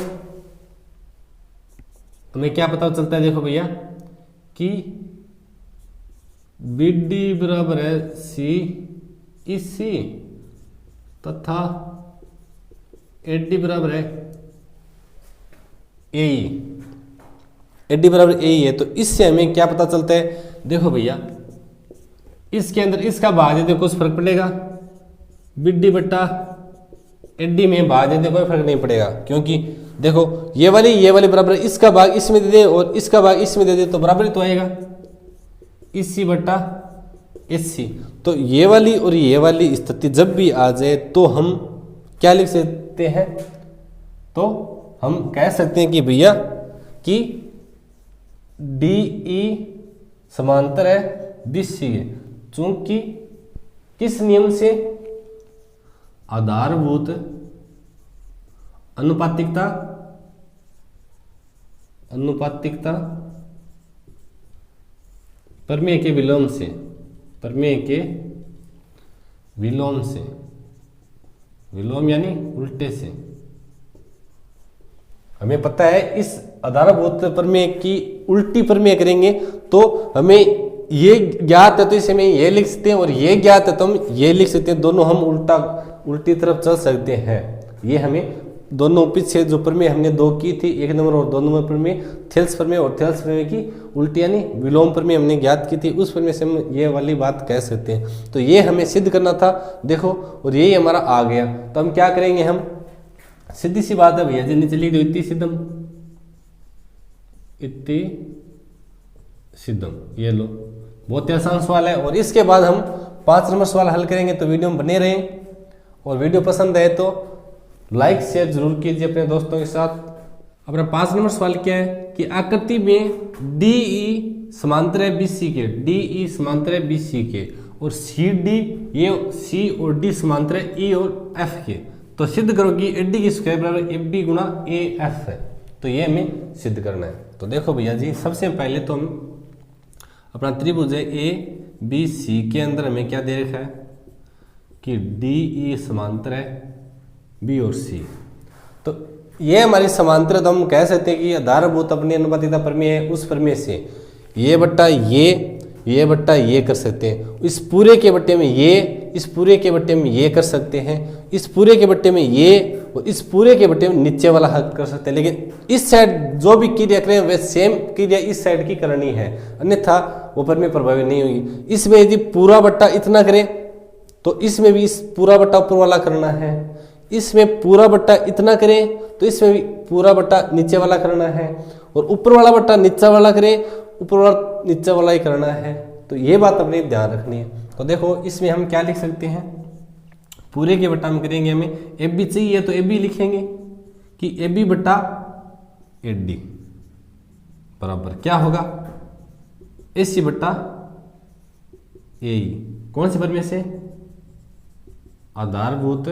हमें क्या पता चलता है, देखो भैया कि बी डी बराबर है सी ई सी तथा ए डी बराबर है ए ई, ए डी बराबर ए ई है। तो इससे हमें क्या पता चलता है, देखो भैया इसके अंदर इसका भाग दे दे कुछ फर्क पड़ेगा, बी डी बट्टा ए डी में भाग दे दे कोई फर्क नहीं पड़ेगा, क्योंकि देखो ये वाली बराबर इसका भाग इसमें दे दे और इसका भाग इसमें दे दे तो बराबर ही तो आएगा, इसी बट्टा एसी। तो ये वाली और ये वाली स्थिति जब भी आ जाए तो हम क्या लिख सकते हैं, तो हम कह सकते हैं कि भैया कि डी ई समांतर है बी सी के, चूंकि किस नियम से, आधारभूत अनुपातिकता अनुपातिकता प्रमेय के विलोम से, प्रमेय के विलोम से, विलोम यानी उल्टे से। हमें पता है इस आधारभूत प्रमेय की उल्टी प्रमेय करेंगे तो हमें ये ज्ञात है तो इसे में ये लिख सकते हैं, और ये ज्ञात है तो हम ये लिख सकते हैं, दोनों हम उल्टी तरफ चल सकते हैं। ये हमें दोनों पीछे जो प्रमेय हमने दो की थी, 1 नंबर और 2 नंबर प्रमेय, थेल्स प्रमेय और थेल्स प्रमेय की उल्टी यानी विलोम प्रमेय हमने ज्ञात की थी, उस प्रमेय से हम ये वाली बात कह सकते हैं। तो ये हमें सिद्ध करना था, देखो, और यही हमारा आ गया। तो हम क्या करेंगे, हम सीधी सी बात है भैया जी, नीचे लिख दो इति सिद्धम, इति सिद्धम, ये लो, बहुत ही आसान सवाल है। और इसके बाद हम 5 नंबर सवाल हल करेंगे। तो वीडियो में बने रहें, और वीडियो पसंद है तो लाइक शेयर जरूर कीजिए अपने दोस्तों के साथ। अपना 5 नंबर सवाल क्या है कि आकृति में DE समांतर है BC के, DE समांतर है BC के, और CD, ये C और D समांतर है E और F के। तो सिद्ध करो कि AD की स्क्वायर बराबर AB गुणा AF है। तो ये हमें सिद्ध करना है। तो देखो भैया जी, सबसे पहले तो हम अपना त्रिभुज है ABC के अंदर हमें क्या दे रखा है कि DE समांतर है B और C। तो ये हमारी समांतर, तो हम कह सकते हैं कि आधारभूत अपनी अनुपातिकता प्रमेय है, उस प्रमेय से ये बट्टा ये बट्टा ये कर सकते हैं। इस पूरे के बट्टे में ये, इस पूरे के बट्टे में ये कर सकते हैं, इस पूरे के बट्टे में ये, और इस पूरे के बट्टे में नीचे वाला हक कर सकते हैं। लेकिन इस साइड जो भी क्रिया करें वह सेम क्रिया इस साइड की करनी है, अन्यथा वो प्रमेय प्रभावी नहीं होगी। इसमें यदि पूरा बट्टा इतना करें तो इसमें भी इस पूरा बट्टा ऊपर वाला करना है, इसमें पूरा बट्टा इतना करें तो इसमें भी पूरा बट्टा नीचे वाला करना है, और ऊपर वाला बट्टा नीचे वाला करें, ऊपर वाला नीचे वाला ही करना है। तो ये बात अपने ध्यान रखनी है। तो देखो इसमें हम क्या लिख सकते हैं, पूरे के बट्टा हम करेंगे, हमें AB चाहिए तो AB लिखेंगे कि AB बट्टा AD बराबर क्या होगा, AC बट्टा AE। कौन से प्रमेय से, आधारभूत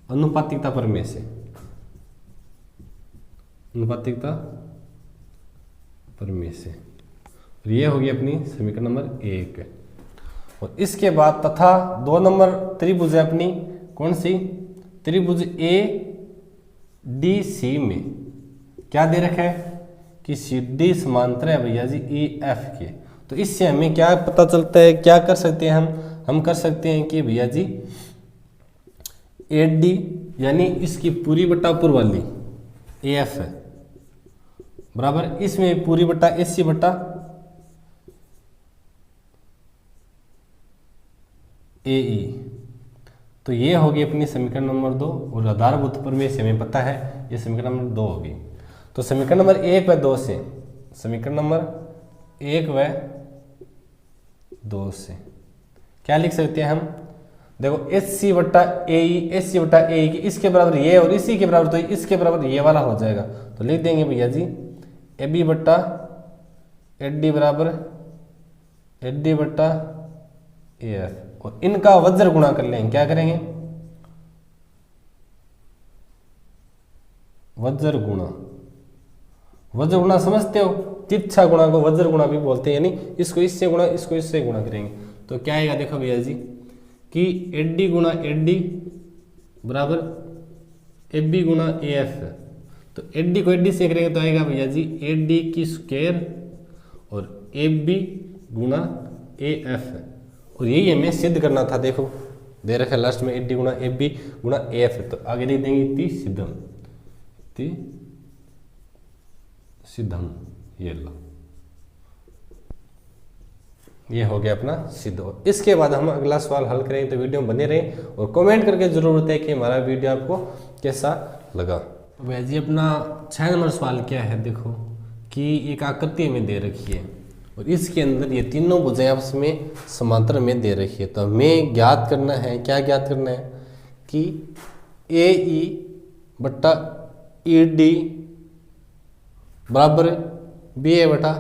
अनुपातिकता प्रमेय से, अनुपातिकता प्रमेय से। और ये होगी अपनी समीकरण नंबर 1। और इसके बाद तथा 2 नंबर त्रिभुज है अपनी, कौन सी, त्रिभुज ADC में क्या दे रखा है कि CD समांतर है भैया जी EF के। तो इससे हमें क्या पता चलता है, क्या कर सकते हैं हम कर सकते हैं कि भैया जी AD यानी इसकी पूरी बट्टा ऊपर वाली AF है बराबर, इसमें पूरी बट्टा AC बट्टा AE। तो ये होगी अपनी समीकरण नंबर 2, और आधारभूत प्रमेय से हमें पता है ये समीकरण नंबर 2 होगी। तो समीकरण नंबर 1 व 2 से, समीकरण नंबर 1 व 2 से क्या लिख सकते हैं हम, देखो SC बट्टा AE, SC बट्टा AE की इसके बराबर ये, और इसी के बराबर तो इसके बराबर ये वाला हो जाएगा। तो लिख देंगे भैया जी AB बट्टा AD बराबर AD बट्टा AF, और इनका वज्र गुणा कर लेंगे। क्या करेंगे, वज्र गुणा, वज्र गुणा समझते हो, तिरछा गुणा को वज्र गुणा भी बोलते हैं, यानी इसको इससे गुणा, इसको इससे गुणा करेंगे। तो क्या आएगा, देखो भैया जी कि AD गुणा AD बराबर AB गुणा AF। तो AD को AD से करेंगे तो आएगा भैया जी AD की स्क्वायर और AB गुणा AF, और यही हमें सिद्ध करना था। देखो दे रखा है लास्ट में AD गुणा AB गुणा AF, तो आगे लिख देंगे इति सिद्धम, इति सिद्धम, ये लो, ये हो गया अपना सिद्ध। इसके बाद हम अगला सवाल हल करेंगे। तो वीडियो में बने रहें और कमेंट करके जरूर बताएं कि हमारा वीडियो आपको कैसा लगा। तो भैया जी अपना 6 नंबर सवाल क्या है, देखो कि एक आकृति में दे रखी है और इसके अंदर ये तीनों भुजाएं आपस में समांतर में दे रखी है। तो हमें ज्ञात करना है, क्या ज्ञात करना है कि AE बट्टा ED बराबर BA बटा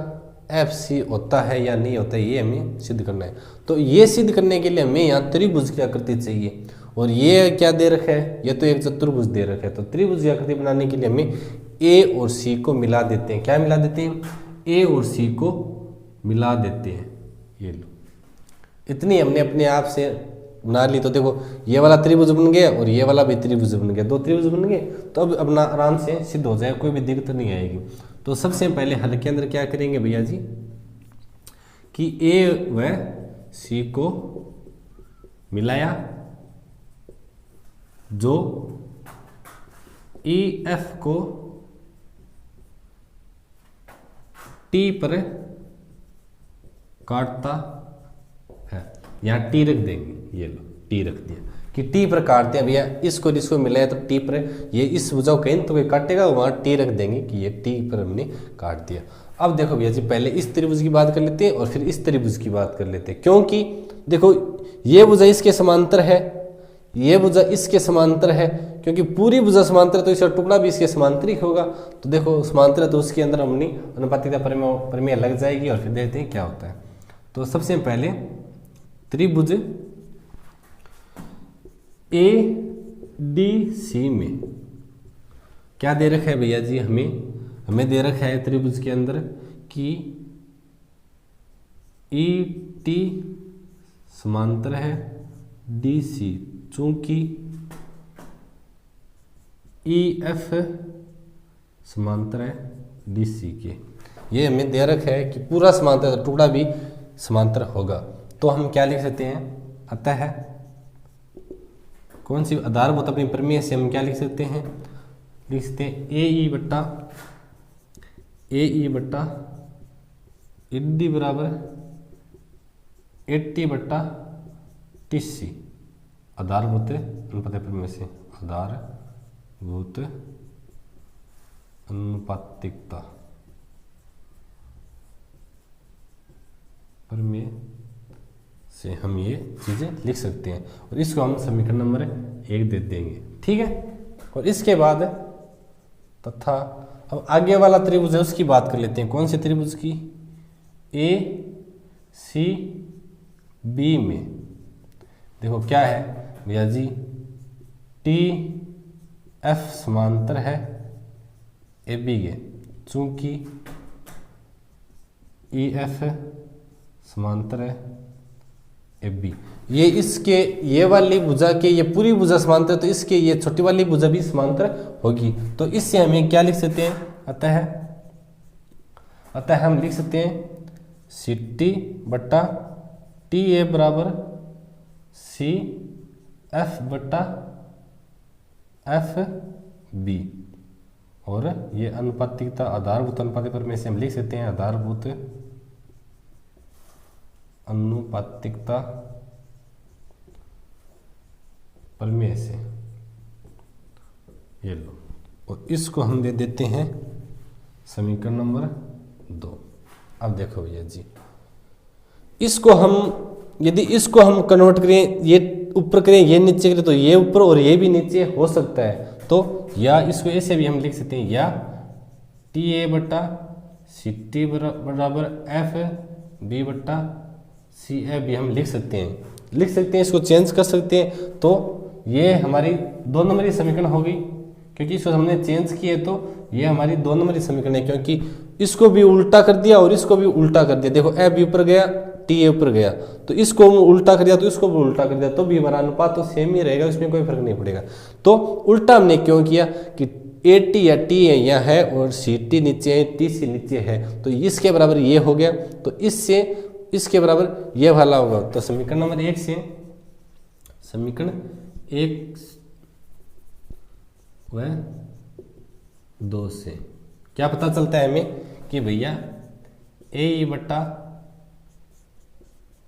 FC होता है या नहीं होता है, ये हमें सिद्ध करना है। तो ये सिद्ध करने के लिए हमें यहाँ त्रिभुज की आकृति चाहिए, और ये क्या दे रखा है, ये तो एक चतुर्भुज दे रखा है। तो त्रिभुज की आकृति बनाने के लिए हमें ए और सी को मिला देते हैं। क्या मिला देते हैं? ए और सी को मिला देते हैं। ये लो, इतनी हमने अपने आप से बना ली। तो देखो ये वाला त्रिभुज बन गया और ये वाला भी त्रिभुज बन गया, दो त्रिभुज बन गए। तो अब अपना आराम से सिद्ध हो जाएगा, कोई भी दिक्कत नहीं आएगी। तो सबसे पहले हल के अंदर क्या करेंगे भैया जी कि ए व सी को मिलाया, जो ई एफ को टी पर काटता है। यहां टी रख देंगे, ये लो टी रख दिया कि टी पर काटते हैं भैया, इसको जिसको मिलाया तो टी पर, ये इस भुजा को कहीं तो कोई काटेगा, वहां टी रख देंगे कि ये टी पर हमने काट दिया। अब देखो भैया जी पहले इस त्रिभुज की बात कर लेते हैं और फिर इस त्रिभुज की बात कर लेते हैं, क्योंकि देखो ये भुजा इसके समांतर है, ये भुजा इसके समांतर है, क्योंकि पूरी भुजा समांतर है तो इसका टुकड़ा भी इसके समांतरिक होगा। तो देखो समांतर है तो उसके अंदर हमने अनुपातिकता प्रमेय लग जाएगी और फिर देखते हैं क्या होता है। तो सबसे पहले त्रिभुज ए डी सी में क्या दे रखा है भैया जी, हमें दे रखा है त्रिभुज के अंदर कि ई टी समांतर है डी सी, चूंकि ई एफ समांतर है डी सी के। ये हमें दे रखा है कि पूरा समांतर है, टुकड़ा भी समांतर होगा। तो हम क्या लिख सकते हैं, अतः कौन सी आधारभूत अपनी प्रमेय से हम क्या लिख सकते हैं, लिख सकते हैं ए ई बट्टा डी बराबर 80 बट्टा टीसी, आधारभूत अनुपातिक प्रमेय से, आधारभूत अनुपातिकता प्रमेय से हम ये चीजें लिख सकते हैं और इसको हम समीकरण नंबर 1 दे देंगे। ठीक है, और इसके बाद तथा अब आगे वाला त्रिभुज है उसकी बात कर लेते हैं। कौन से त्रिभुज की? ए सी बी में देखो क्या है भैया जी, टी एफ समांतर है ए बी के, चूंकि ई एफ समांतर है ए बी। ये इसके ये वाली भुजा के ये पूरी भुजा समांतर है तो इसके ये छोटी वाली भुजा भी समांतर होगी। तो इससे हमें क्या लिख सकते हैं, अतः हम लिख सकते हैं सी टी बट्टा टी ए बराबर सी एफ बट्टा एफ बी, और ये अनुपातिकता आधारभूत अनुपातिक प्रमेय से हम लिख सकते हैं आधारभूत अनुपातिकता प्रमेय से। ये लो, और इसको हम दे देते हैं समीकरण नंबर 2। अब देखो भैया जी, इसको हम यदि इसको हम कन्वर्ट करें, ये ऊपर करें ये नीचे करें, तो ये ऊपर और ये भी नीचे हो सकता है। तो या इसको ऐसे भी हम लिख सकते हैं, या टी ए बट्टा सी टी बराबर एफ बी बट्टा सी ए भी हम लिख सकते हैं, इसको चेंज कर सकते हैं। तो ये हमारी 2 नंबरी समीकरण होगी, क्योंकि इसको हमने चेंज किए तो ये हमारी 2 नंबरी समीकरण है, क्योंकि इसको भी उल्टा कर दिया और इसको भी उल्टा कर दिया। देखो ए बी ऊपर गया, टी ए ऊपर गया, तो इसको उल्टा कर दिया तो इसको भी उल्टा कर दिया, तो भी हमारा अनुपात तो सेम ही रहेगा, इसमें कोई फर्क नहीं पड़ेगा। तो उल्टा हमने क्यों किया कि ए टी या टी ए यहाँ है और सी टी नीचे है, टी सी नीचे है, तो इसके बराबर ये हो गया, तो इससे इसके बराबर ये वाला होगा। तो समीकरण नंबर 1 से समीकरण 1 व 2 से क्या पता चलता है हमें कि भैया ए ई बट्टा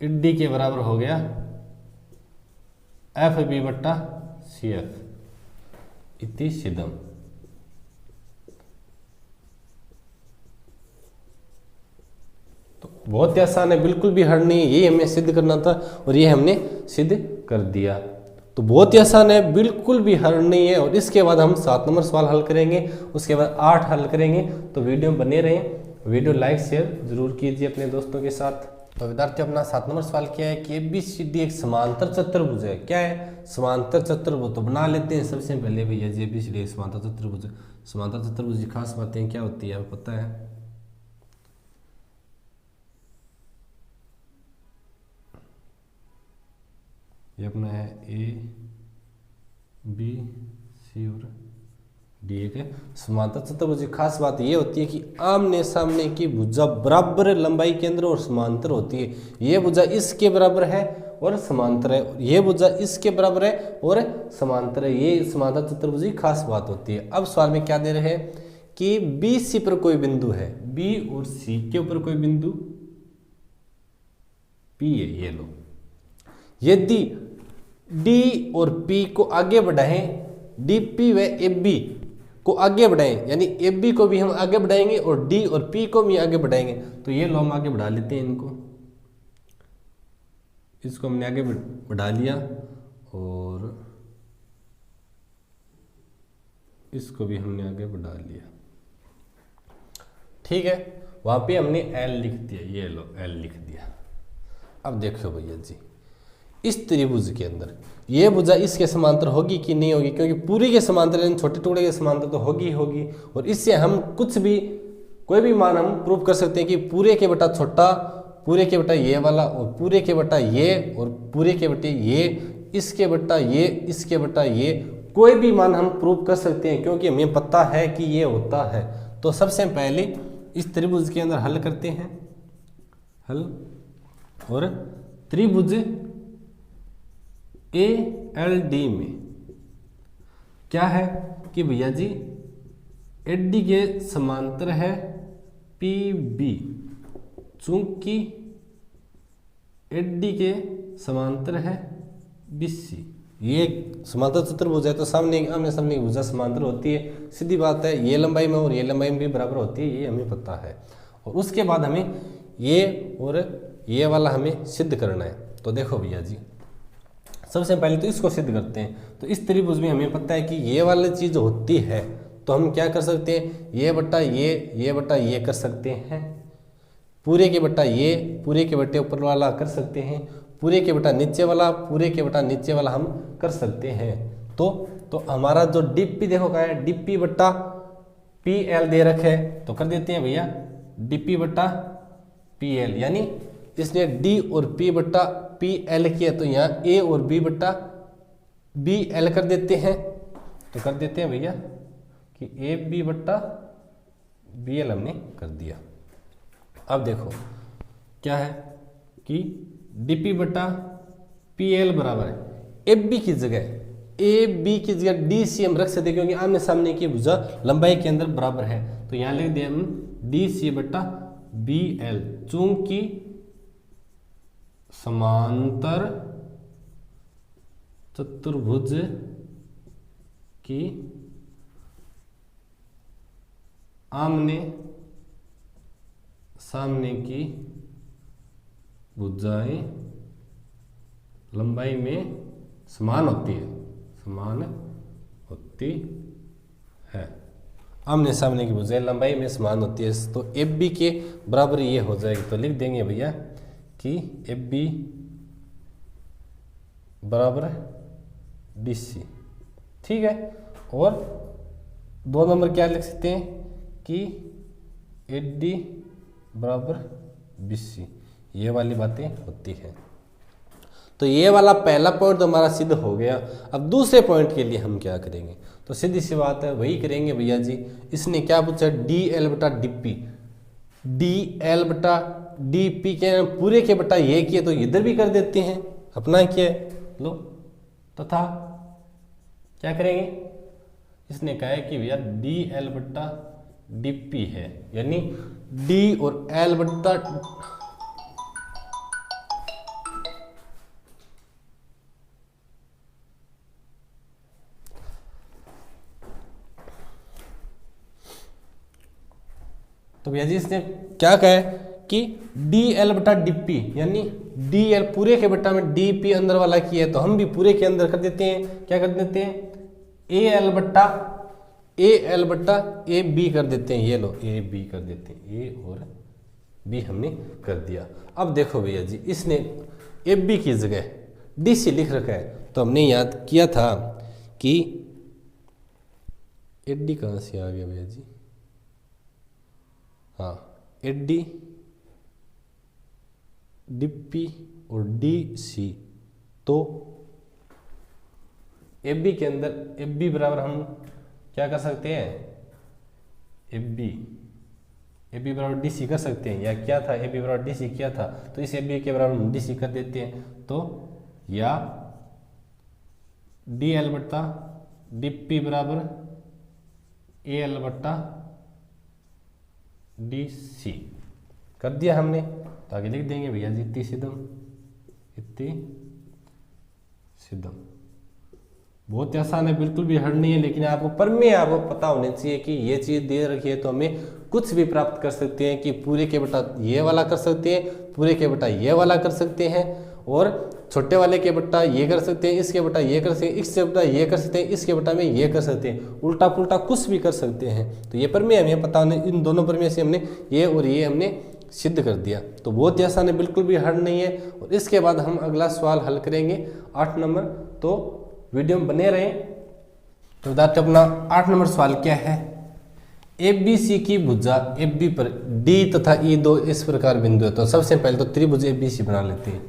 डी के बराबर हो गया एफ बी बट्टा सी एफ इति सिद्धम। तो बहुत ही आसान है, बिल्कुल भी हार्ड नहीं है, ये हमें सिद्ध करना था और ये हमने सिद्ध कर दिया। तो बहुत ही आसान है, बिल्कुल भी हार्ड नहीं है। और इसके बाद हम 7 नंबर सवाल हल करेंगे, उसके बाद 8 हल करेंगे। तो वीडियो में बने रहें, वीडियो लाइक शेयर जरूर कीजिए अपने दोस्तों के साथ। तो विद्यार्थी अपना 7 नंबर सवाल क्या है कि ABCD एक समांतर चतुर्भुज है। क्या है? समांतर चतुर्भुज। तो बना लेते हैं सबसे पहले भैया जी ABCD एक समांतर चतुर्भुज। समांतर चतुर्भुज की खास बातें क्या होती है आपको पता है? ये अपना है ABC और D एक है समांतर चतुर्भुज की खास बात ये होती है कि आमने सामने की भुजा बराबर लंबाई के अंदर और समांतर होती है। ये भुजा इसके बराबर है और समांतर है, ये भुजा इसके बराबर है और समांतर है। ये समांतर चतुर्भुज की खास बात होती है। अब सवाल में क्या दे रहे हैं कि BC पर कोई बिंदु है, B और C के ऊपर कोई बिंदु P है। ये लो, यदि D और P को आगे बढ़ाएं, DP व AB को आगे बढ़ाएं, यानी AB को भी हम आगे बढ़ाएंगे और D और P को भी आगे बढ़ाएंगे। तो ये लो हम आगे बढ़ा लेते हैं इनको, इसको हमने आगे बढ़ा लिया और इसको भी हमने आगे बढ़ा लिया। ठीक है, वहां पे हमने L लिख दिया। ये लो L लिख दिया। अब देखो भैया जी, इस त्रिभुज के अंदर ये भुजा इसके समांतर होगी कि नहीं होगी? क्योंकि पूरी के समांतर यानी छोटे टुकड़े के समांतर तो होगी होगी। और इससे हम कुछ भी कोई भी मान हम प्रूव कर सकते हैं कि पूरे के बटा छोटा, पूरे के बटा ये वाला और पूरे के बटा ये और पूरे के बटे ये, इसके बटा ये, इसके बटा ये, कोई भी मान हम प्रूव कर सकते हैं क्योंकि हमें पता है कि ये होता है। तो सबसे पहले इस त्रिभुज के अंदर हल करते हैं, हल। और त्रिभुज ALD में क्या है कि भैया जी AD के समांतर है PB, चूंकि AD के समांतर है BC। ये समांतर चतुर्भुज है तो सामने आमने सामने की भुजा समांतर होती है, सीधी बात है। ये लंबाई में और ये लंबाई में भी बराबर होती है, ये हमें पता है। और उसके बाद हमें ये और ये वाला हमें सिद्ध करना है। तो देखो भैया जी, सबसे पहले तो इसको सिद्ध करते हैं। तो इस त्रिभुज में हमें पता है कि ये वाली चीज होती है, तो हम क्या कर सकते हैं? ये बटा ये बटा ये कर सकते हैं, पूरे के बटा ये, पूरे के बटे ऊपर वाला कर सकते हैं, पूरे के बटा नीचे वाला, पूरे के बटा नीचे वाला हम कर सकते हैं। तो हमारा जो DP देखो क्या है, DP बटा PL दे रखे है, तो कर देते हैं भैया DP बटा PL, यानी इसने D और P बटा PL किया तो यहाँ A और B बटा BL कर देते हैं। तो कर देते हैं भैया कि AB बटा BL हमने कर दिया। अब देखो क्या है कि DP बटा PL बराबर है AB की जगह DC हम रख सकते हैं क्योंकि आमने सामने की भुजा लंबाई के अंदर बराबर है। तो यहाँ लिख दिया हम DC बटा BL, चूंकि समांतर चतुर्भुज की आमने सामने की भुजाएं लंबाई में समान होती है, समान होती है। आमने सामने की भुजाएं लंबाई में समान होती है, तो AB के बराबर ये हो जाएगी। तो लिख देंगे भैया कि AB बराबर BC। ठीक है, और 2 नंबर क्या लिख सकते हैं कि AD बराबर BC, ये वाली बातें होती हैं। तो ये वाला पहला पॉइंट तो हमारा सिद्ध हो गया। अब दूसरे पॉइंट के लिए हम क्या करेंगे? तो सीधी सी बात है, वही करेंगे भैया जी। इसने क्या पूछा? DL बटा DP, DL बटा DP के पूरे के बटा ये किए, तो इधर भी कर देते हैं, अपना किया लो। तथा क्या करेंगे? इसने कहा है कि भैया DL बटा DP है, यानी D और L बटा तो भैया जी इसने क्या कहा है कि DL बटा DP, यानी DL पूरे के बटा में DP अंदर वाला किया है, तो हम भी पूरे के अंदर कर देते हैं। क्या कर देते हैं? AL बटा AB कर देते हैं। ये लो AB कर देते हैं, A और बी हमने कर दिया। अब देखो भैया जी, इसने एफ बी की जगह डी सी लिख रखा है, तो हमने याद किया था कि एच डी कहाँ से आ गया भैया जी, हाँ एच डी डी पी और डी सी, तो एफ बी के अंदर एफ बी बराबर हम क्या कर सकते हैं, एफ बी बराबर डी सी कर सकते हैं, या क्या था, एफ बी बराबर डी सी क्या था, तो इस एफ बी के बराबर हम डी सी कर देते हैं, तो या डी एल बट्टा डी पी बराबर ए एल बट्टा डी सी कर दिया हमने। तो आगे लिख देंगे भैया जी इतनी सिद्धम। बहुत ही आसान है, बिल्कुल भी हार्ड नहीं है, लेकिन आपको प्रमेय आपको पता होने चाहिए कि ये चीज़ दे रखी है तो हमें कुछ भी प्राप्त कर सकते हैं, कि पूरे के बटा ये वाला कर सकते हैं, पूरे के बटा ये वाला कर सकते हैं, और छोटे वाले के बट्टा ये कर सकते हैं, इसके बट्टा ये कर सकते हैं, इसके बट्टा ये कर सकते हैं, इसके बट्टा में ये कर सकते हैं, उल्टा पुल्टा कुछ भी कर सकते हैं। तो ये प्रमेय हमें पता होने, इन दोनों प्रमेय से हमने ये और ये हमने सिद्ध कर दिया। तो बहुत ही आसान है, बिल्कुल भी हार्ड नहीं है। और इसके बाद हम अगला सवाल हल करेंगे 8 नंबर, तो वीडियो में बने रहें। तो विद्यार्थी अपना 8 नंबर सवाल क्या है, एफ बी सी की भुजा एफ बी पर डी तथा ई दो इस प्रकार बिंदु है। तो सबसे पहले तो त्रिभुज एफ बी सी बना लेते हैं।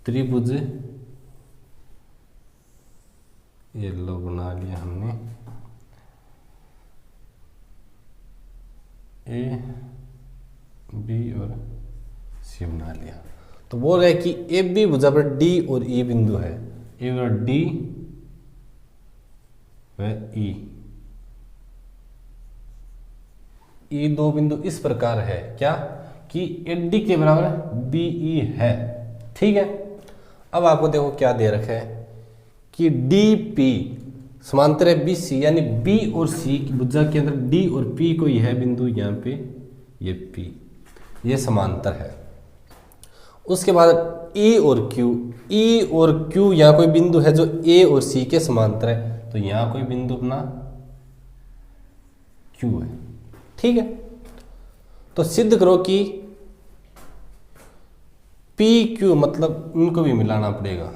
त्रिभुज ये लो बना लिया हमने, ए बी और सी बना लिया। तो बोल रहे कि एफ बी भुजा पर डी और ई बिंदु है, ए और डी व ई दो बिंदु इस प्रकार है क्या, कि एच डी के बराबर बी ई है। ठीक है, अब आपको देखो क्या दे रखा है कि डी पी समांतर है बी सी, यानी बी और सी की भुजा के अंदर डी और पी को यह बिंदु यहाँ पे ये पी ये समांतर है। उसके बाद ई और क्यू यहाँ कोई बिंदु है जो ए और सी के समांतर है, तो यहाँ कोई बिंदु अपना क्यू है। ठीक है, तो सिद्ध करो कि पी क्यू, मतलब इनको भी मिलाना पड़ेगा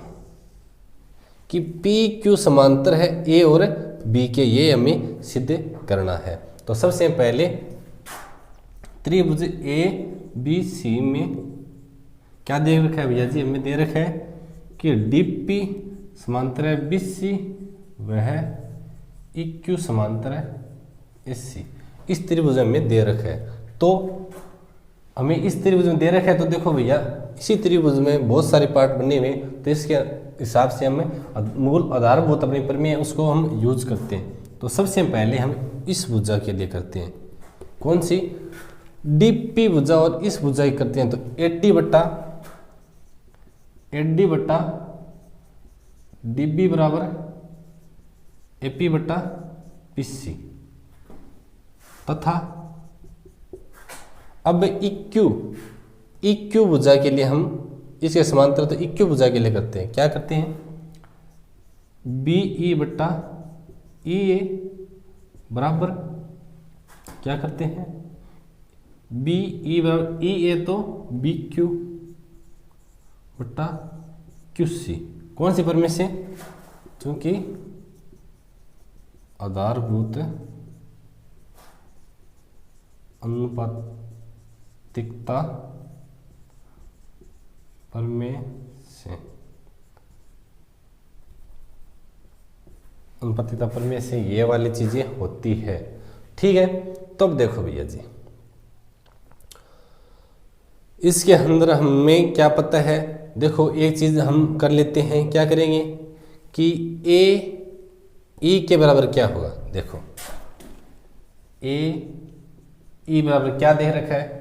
कि पी क्यू समांतर है ए और बी के, ये हमें सिद्ध करना है। तो सबसे पहले त्रिभुज ए बी सी में क्या दे रखा है भैया जी, हमें दे रखा है कि डी पी समांतर है बी सी, वह ई क्यू समांतर है एस सी। इस त्रिभुज में दे रखा है, तो हमें इस त्रिभुज में दे रखा है। तो देखो भैया, इसी त्रिभुज में बहुत सारे पार्ट बने हुए, तो इसके हिसाब से हमें मूल आधारभूत अपनी प्रमेय उसको हम यूज करते हैं। तो सबसे पहले हम इस भुजा के लिए करते हैं, कौन सी, डी पी भुजा, और इस भुजा की करते हैं। तो एच डी बट्टा डी बी बराबर ए पी बट्टा पी सी, तथा अब इक्यू भुजा के लिए हम इसके समांतर, तो इक्यू भुजा के लिए करते हैं, क्या करते हैं, बी ई बट्टा ई ए बराबर क्या करते हैं, बी ई बराबर ई ए, तो बी क्यू बट्टा क्यू सी। कौन सी प्रमेय से, क्योंकि आधारभूत अनुपातिकता प्रमेय से, अनुपातिकता प्रमेय से ये वाली चीजें होती है। ठीक है, तो अब देखो भैया जी, इसके अंदर हमें क्या पता है, देखो एक चीज हम कर लेते हैं, क्या करेंगे कि ए ई के बराबर क्या होगा, देखो ए ई बराबर क्या दे रखा है,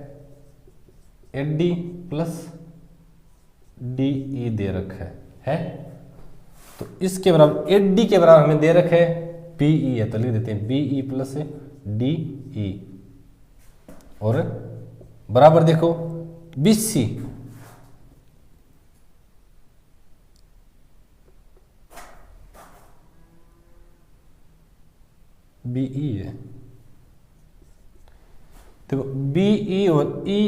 H D plus D E दे रखा है। तो इसके बराबर एच डी के बराबर हमें दे रखा है बी ई है, तो लिख देते हैं B E plus D E, और बराबर देखो बी सी बी ई है। देखो बी ई और ई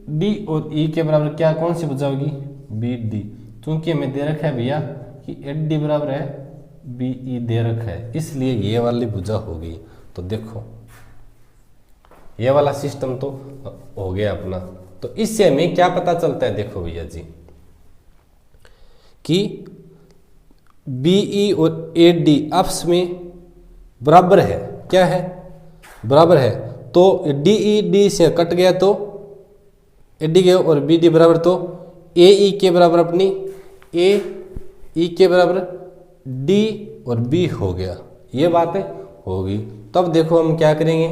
डी और ई के बराबर क्या कौन सी भुजा होगी, बी डी। क्योंकि हमें दे रखा है भैया कि एच डी बराबर है बी ई दे रखा है, इसलिए ये वाली भुजा हो गई। तो देखो ये वाला सिस्टम तो हो गया अपना। तो इससे हमें क्या पता चलता है, देखो भैया जी कि बीई और ए डी आपस में बराबर है, क्या है, बराबर है। तो डीई डी से कट गया तो ए डी गया, और बी डी बराबर तो ए ई के बराबर अपनी ए ई के बराबर डी और बी हो गया, ये बात होगी। तब देखो हम क्या करेंगे,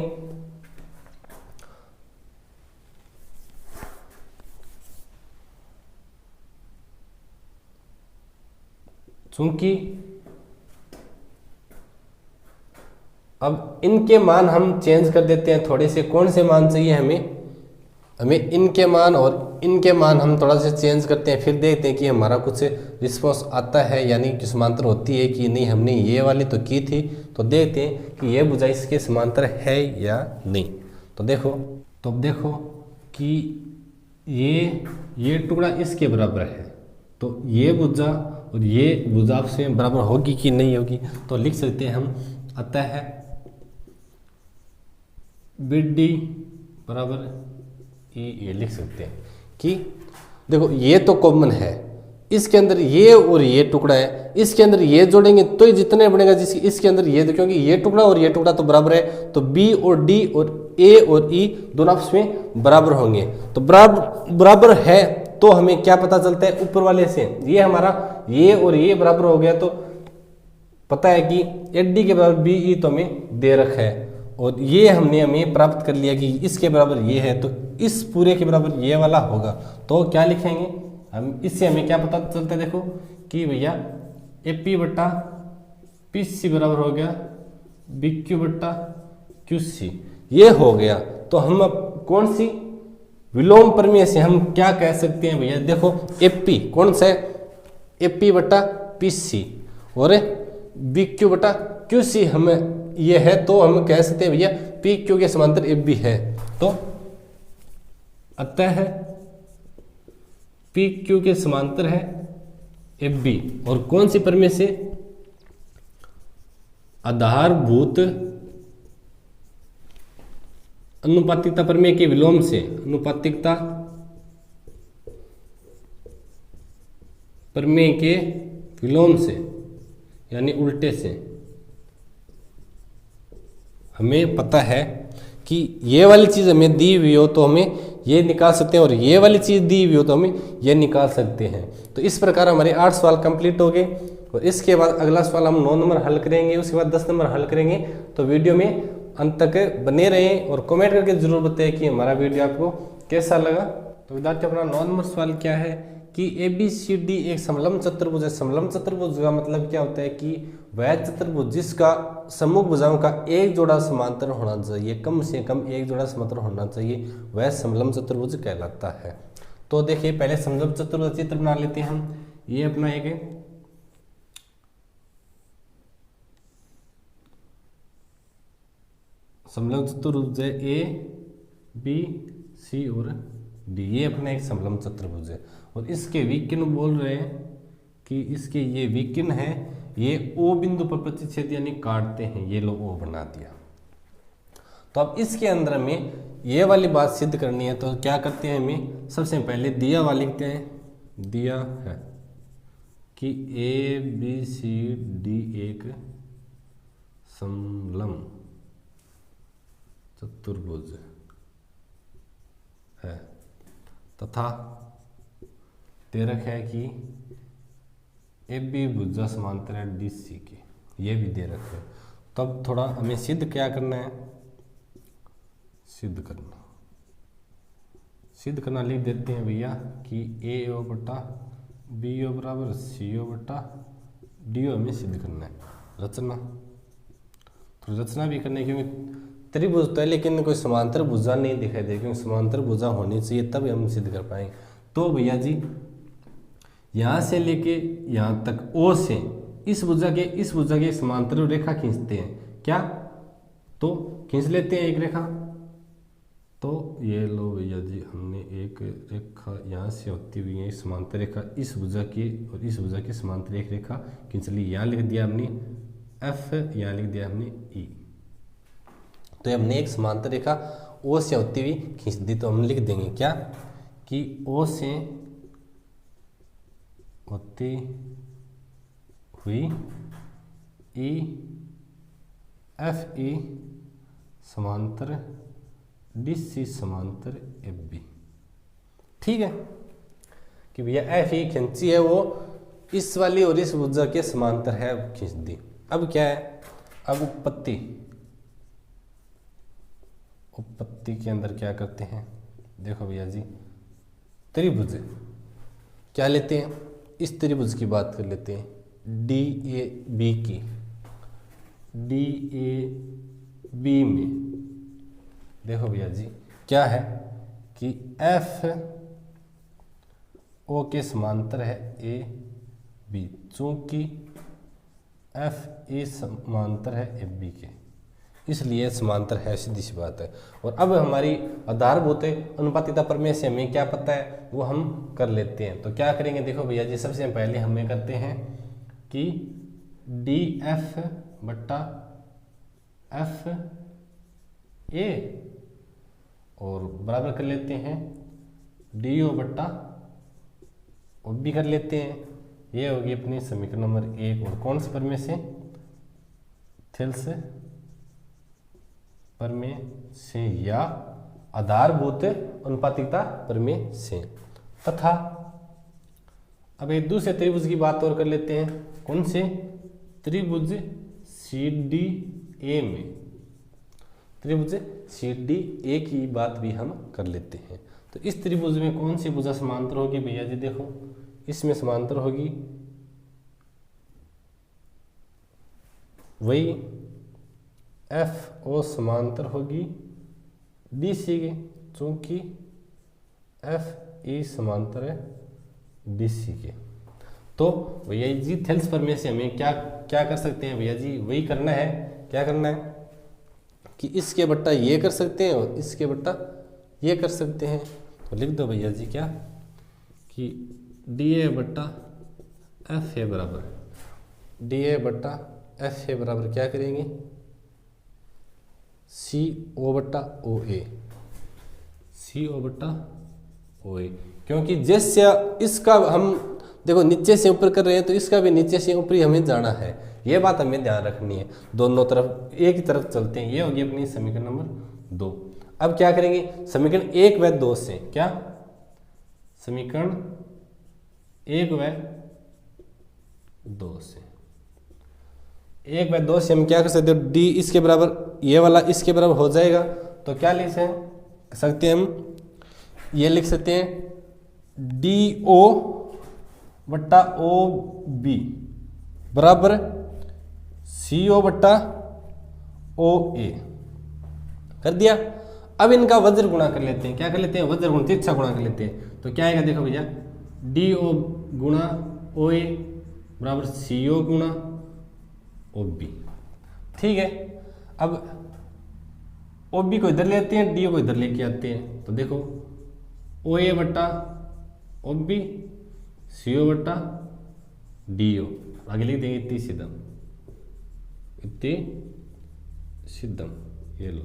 चूंकि अब इनके मान हम चेंज कर देते हैं थोड़े से। कौन से मान चाहिए हमें इनके मान और इनके मान हम थोड़ा सा चेंज करते हैं, फिर देखते हैं कि हमारा कुछ रिस्पॉन्स आता है, यानी कि समांतर होती है कि नहीं। हमने ये वाली तो की थी, तो देखते हैं कि ये भुजा इसके समांतर है या नहीं। तो देखो, तो अब देखो कि ये टुकड़ा इसके बराबर है, तो ये भुजा और ये भुजा आपस में बराबर होगी कि नहीं होगी। तो लिख सकते हैं हम, अतः बी डी बराबर ये लिख सकते हैं कि देखो ये तो कॉमन है, इसके अंदर ये और ये टुकड़ा है, इसके अंदर ये जोड़ेंगे तो ही जितने बनेगा जिसके इसके अंदर ये, क्योंकि ये टुकड़ा और ये टुकड़ा तो बराबर है। तो बी और डी और ए और ई दोनों आपस में बराबर होंगे। तो बराबर है तो हमें क्या पता चलता है ऊपर वाले से, ये हमारा ये और ये बराबर हो गया, तो पता है कि एच डी के बराबर बी ई तो हमें दे रखा है, और ये हमने हमें प्राप्त कर लिया कि इसके बराबर ये है, तो इस पूरे के बराबर ये वाला होगा। तो क्या लिखेंगे हम, इससे हमें क्या पता चलता है, देखो कि भैया ए पी बट्टा पी सी बराबर हो गया बी क्यू बट्टा क्यू सी, ये हो गया। तो हम अब कौन सी विलोम प्रमेय से हम क्या कह सकते हैं भैया, देखो एफ पी कौन सा है, एफ पी बट्टा पी सी और बी क्यू बट्टा क्यू सी हमें ये है, तो हम कह सकते हैं भैया पी क्यू के समांतर एफ बी है। तो अतः पी क्यू के समांतर है एफ बी, और कौन सी प्रमेय से, आधारभूत अनुपातिकता प्रमेय के विलोम से, अनुपातिकता प्रमेय के विलोम से यानी उल्टे से हमें पता है कि ये वाली चीज़ हमें दी हुई हो तो हमें ये निकाल सकते हैं, और ये वाली चीज़ दी हुई हो तो हमें ये निकाल सकते हैं। तो इस प्रकार हमारे 8 सवाल कंप्लीट हो गए, और इसके बाद अगला सवाल हम 9 नंबर हल करेंगे, उसके बाद 10 नंबर हल करेंगे। तो वीडियो में अंत तक बने रहें और कमेंट करके जरूर बताएं कि हमारा वीडियो आपको कैसा लगा। तो विद्यार्थी अपना 9 नंबर सवाल क्या है कि ए बी सी डी एक समलंब चतुर्भुज है। समलंब चतुर्भुज का मतलब क्या होता है कि वह चतुर्भुज जिसका सम्मुख भुजाओं का एक जोड़ा समांतर होना चाहिए, कम से कम एक जोड़ा समांतर होना चाहिए, वह समलंब चतुर्भुज कहलाता है। तो देखिए पहले समलंब चतुर्भुज चित्र बना लेते हैं हम। ये अपना एक समलंब चतुर्भुज है, ए बी सी और डी, ये अपना एक समलंब चतुर्भुज है, और इसके विकिर्ण बोल रहे हैं कि इसके ये विकिर्ण है, ये ओ बिंदु पर प्रतिच्छेद यानी काटते हैं, ये लो ओ बना दिया। तो अब इसके अंदर में ये वाली बात सिद्ध करनी है, तो क्या करते हैं, हमें सबसे पहले दिया वाला लिखते हैं। दिया है कि ए बी सी डी एक समलंब चतुर्भुज है तथा दे रखा है कि ए बी भुजा समांतर है डी सी के, ये भी दे रखा है। तब थोड़ा हमें सिद्ध क्या करना है, सिद्ध करना लिख देते हैं भैया कि ए ओ बटा बी ओ बराबर सी ओ बटा डी ओ हमें सिद्ध करना है। रचना, तो रचना भी करने क्योंकि त्रिभुज तो है लेकिन कोई समांतर भुजा नहीं दिखाई दे, क्योंकि समांतर भुजा होनी चाहिए तब हम सिद्ध कर पाएंगे। तो भैया जी यहाँ से लेके यहाँ तक ओ से इस भुजा के समांतर रेखा खींचते हैं क्या, तो खींच लेते हैं एक रेखा। तो ये लो भैया जी, हमने एक रेखा यहाँ से होती हुई है समांतर रेखा इस भुजा की और इस भुजा की समांतर एक रेखा खींच ली। यहाँ लिख दिया हमने F, यहाँ लिख दिया हमने E। तो हमने एक समांतर रेखा O से होती हुई खींच दी। तो हम लिख देंगे क्या कि O से होती हुई E FE समांतर DC समांतर FB। ठीक है कि भैया FE खींची है वो इस वाली और इस भुजा के समांतर है, खींच दी। अब क्या है, अब उपपत्ति के अंदर क्या करते हैं, देखो भैया जी, त्रिभुज क्या लेते हैं, इस त्रिभुज की बात कर लेते हैं, DAB की। DAB में देखो भैया जी क्या है कि FO के समांतर है AB, चूंकि FE समांतर है FB के, इसलिए समांतर है, सीधी सी बात है। और अब हमारी आधारभूत अनुपातिकता प्रमेय से हमें क्या पता है वो हम कर लेते हैं। तो क्या करेंगे, देखो भैया जी, सबसे पहले हमें करते हैं कि DF बट्टा FA और बराबर कर लेते हैं DO बट्टा OB कर लेते हैं। ये होगी अपनी समीकरण नंबर 1। और कौन से प्रमेय से, थेल्स प्रमेय से या आधारभूत अनुपातिकता प्रमेय से। तथा अब एक दूसरे त्रिभुज की बात और कर लेते हैं, कौन से, त्रिभुज CDA में, त्रिभुज CDA की बात भी हम कर लेते हैं। तो इस त्रिभुज में कौन सी भुजा समांतर होगी भैया जी, देखो इसमें समांतर होगी वही FO समांतर होगी DC के, चूंकि FE समांतर है DC के। तो भैया जी थेल्स प्रमेय से हमें क्या क्या कर सकते हैं भैया जी, वही करना है। क्या करना है कि इसके बट्टा ये कर सकते हैं और इसके बट्टा ये कर सकते हैं। तो लिख दो भैया जी क्या कि DA बट्टा FA बराबर, DA बट्टा FA बराबर क्या करेंगे, CO बट्टा OA, CO बट्टा OA। क्योंकि जैसे इसका हम देखो नीचे से ऊपर कर रहे हैं तो इसका भी नीचे से ऊपर ही हमें जाना है, ये बात हमें ध्यान रखनी है। दोनों तरफ एक ही तरफ चलते हैं। ये होगी अपनी समीकरण नंबर 2। अब क्या करेंगे, समीकरण 1 व 2 से, क्या समीकरण 1 व 2 से, 1 व 2 से हम क्या कर सकते हो, D इसके बराबर, ये वाला इसके बराबर हो जाएगा। तो क्या लिख सकते हैं हम, ये लिख सकते हैं DO बट्टा OB बराबर CO बट्टा OA कर दिया। अब इनका वज्र गुणा कर लेते हैं। क्या कर लेते हैं, वज्र गुण, तिरछा गुणा कर लेते हैं। तो क्या आएगा, देखो भैया, DO गुणा OA बराबर CO गुणा OB। ठीक है, अब OB को इधर लेते हैं, DO को इधर लेके आते हैं। तो देखो OA बट्टा OB, CO बट्टा DO, आगे लिख देंगे इतनी सिद्धम, इतनी सिद्धम। ये लो,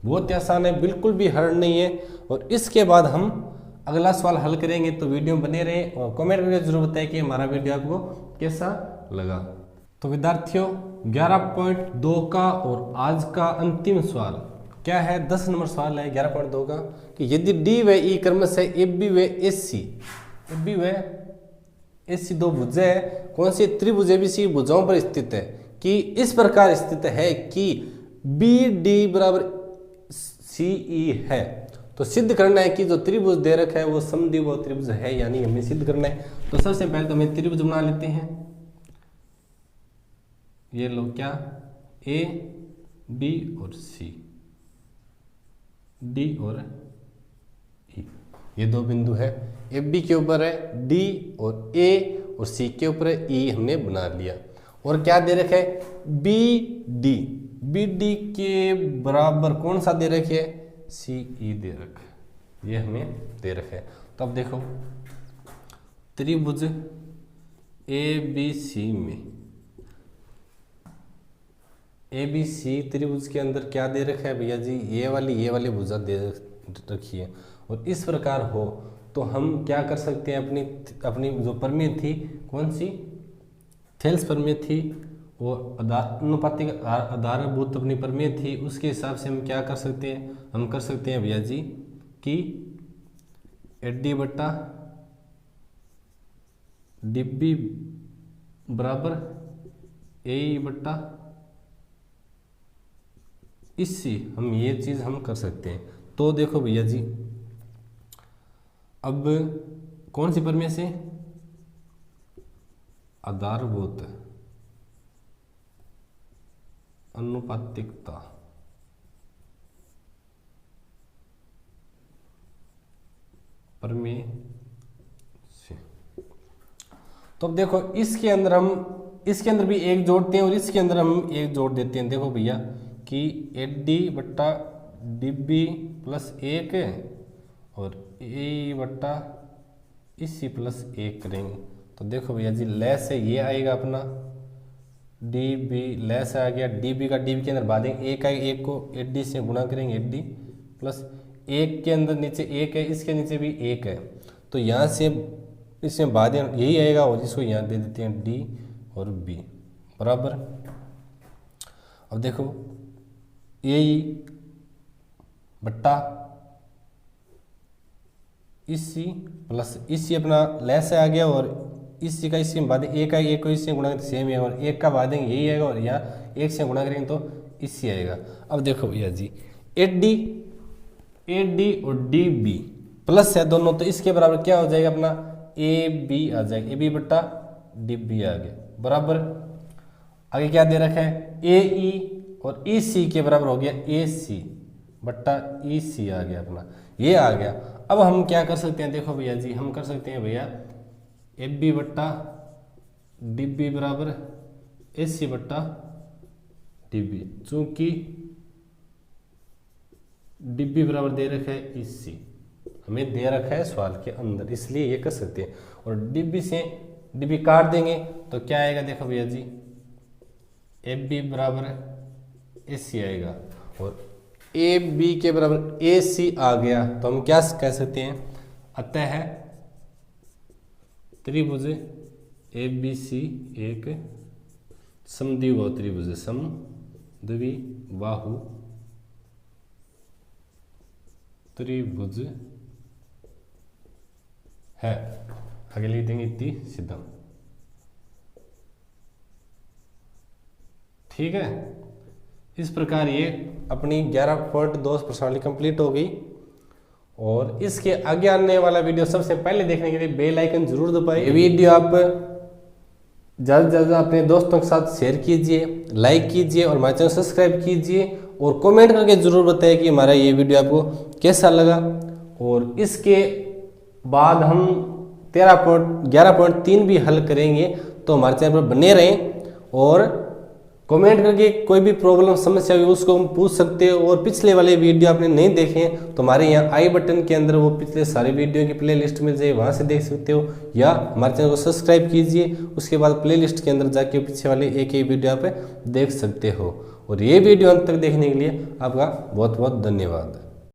बहुत आसान है, बिल्कुल भी हार्ड नहीं है। और इसके बाद हम अगला सवाल हल करेंगे। तो वीडियो बने रहे और कमेंट करके जरूर बताएं कि हमारा वीडियो आपको कैसा लगा। तो विद्यार्थियों 11.2 का और आज का अंतिम सवाल क्या है, 10 नंबर सवाल है 11.2 का, कि यदि D व E क्रमशः AB व AC, AB व AC दो भुजा है, कौन सी, त्रिभुज ABC भुजाओं पर स्थित है, कि इस प्रकार स्थित है कि BD बराबर CE है। तो सिद्ध करना है कि जो त्रिभुज दे रखा है वो समद्विबाहु त्रिभुज है, यानी हमें सिद्ध करना है। तो सबसे पहले तो हमें त्रिभुज बना लेते हैं। ये लो, क्या, A B और C, D और E, ये दो बिंदु है। AB के ऊपर है D और A और C के ऊपर है E, हमने बना लिया। और क्या दे रखा है, BD, BD के बराबर कौन सा दे रखे है, सी ई दे रखा है, ये हमें दे रखा है। तो अब देखो त्रिभुज ए बी सी में, ए बी सी त्रिभुज के अंदर क्या दे रखा है भैया जी, ये वाली भुजा दे रखी है। और इस प्रकार हो तो हम क्या कर सकते हैं, अपनी जो प्रमेय थी, कौन सी, थेल्स प्रमेय थी, वो अनुपातिक आधारभूत अपनी प्रमेय थी, उसके हिसाब से हम क्या कर सकते हैं, हम कर सकते हैं भैया जी कि एडी बट्टा डिब्बी बराबर ए बट्टा इससे हम ये चीज़ हम कर सकते हैं। तो देखो भैया जी, अब कौन सी प्रमेय से, आधारभूत अनुपातिकता प्रमेय से। तो अब देखो इसके अंदर भी एक जोड़ते हैं और इसके अंदर हम एक जोड़ देते हैं। देखो भैया कि एडी बट्टा डिब्बी प्लस एक और ए बट्टा इसी प्लस एक करेंगे। तो देखो भैया जी लेस है, ये आएगा अपना डी बी, लेस आ गया, डी बी का डी बी के अंदर बांधेंगे, एक आएगा, एक को एडी से गुणा करेंगे, एडी प्लस एक के अंदर नीचे एक है, इसके नीचे भी एक है, तो यहाँ से इसमें बांधे यही आएगा और इसको यहाँ दे देते हैं डी और बी बराबर। अब देखो यही बट्टा इसी प्लस इसी अपना लेस आ गया और इसी का इसी में बांधे, एक का एक को इससे गुणा करेंगे सेम है, और एक का बांधेंगे यही आएगा और यहाँ एक से गुणा करेंगे तो इसी आएगा। अब देखो भैया जी ए डी और डी बी प्लस है दोनों, तो इसके बराबर क्या हो जाएगा अपना ए बी आ जाएगा, ए बी बट्टा डी बी आ गया बराबर। आगे क्या दे रखा है, ए ई और ई सी के बराबर हो गया ए सी बट्टा ई सी आ गया अपना, ये आ गया। अब हम क्या कर सकते हैं, देखो भैया जी हम कर सकते हैं भैया ए बी बट्टा डी बी बराबर ए सी बट्टा डी बी, चूंकि डी बी बराबर दे रखा है इसी, हमें दे रखा है सवाल के अंदर, इसलिए ये कर सकते हैं। और डी बी से डी बी काट देंगे तो क्या आएगा, देखो भैया जी ए बी बराबर ए सी आएगा और ए बी के बराबर ए सी आ गया। तो हम क्या कह सकते हैं, अतः है त्रिभुज ए बी सी एक समद्विबाहु त्रिभुज, समद्विबाहु त्रिभुज है। आगे लिख देंगे इति सिद्धम, ठीक है। इस प्रकार ये अपनी 11.2 प्रश्नावली कंप्लीट हो गई। और इसके आगे आने वाला वीडियो सबसे पहले देखने के लिए बेल आइकन जरूर दबाएं। ये वीडियो आप ज़्यादा से ज़्यादा अपने दोस्तों के साथ शेयर कीजिए, लाइक कीजिए और हमारे चैनल सब्सक्राइब कीजिए और कमेंट करके ज़रूर बताएं कि हमारा ये वीडियो आपको कैसा लगा। और इसके बाद हम 11.3 भी हल करेंगे, तो हमारे चैनल पर बने रहें और कमेंट करके कोई भी प्रॉब्लम समस्या हुई उसको हम पूछ सकते हो। और पिछले वाले वीडियो आपने नहीं देखे हैं तो हमारे यहाँ आई बटन के अंदर वो पिछले सारे वीडियो की प्लेलिस्ट मिल जाए, वहाँ से देख सकते हो, या हमारे चैनल को सब्सक्राइब कीजिए, उसके बाद प्लेलिस्ट के अंदर जाके पीछे वाले एक वीडियो आप देख सकते हो। और ये वीडियो अंत तक देखने के लिए आपका बहुत बहुत धन्यवाद।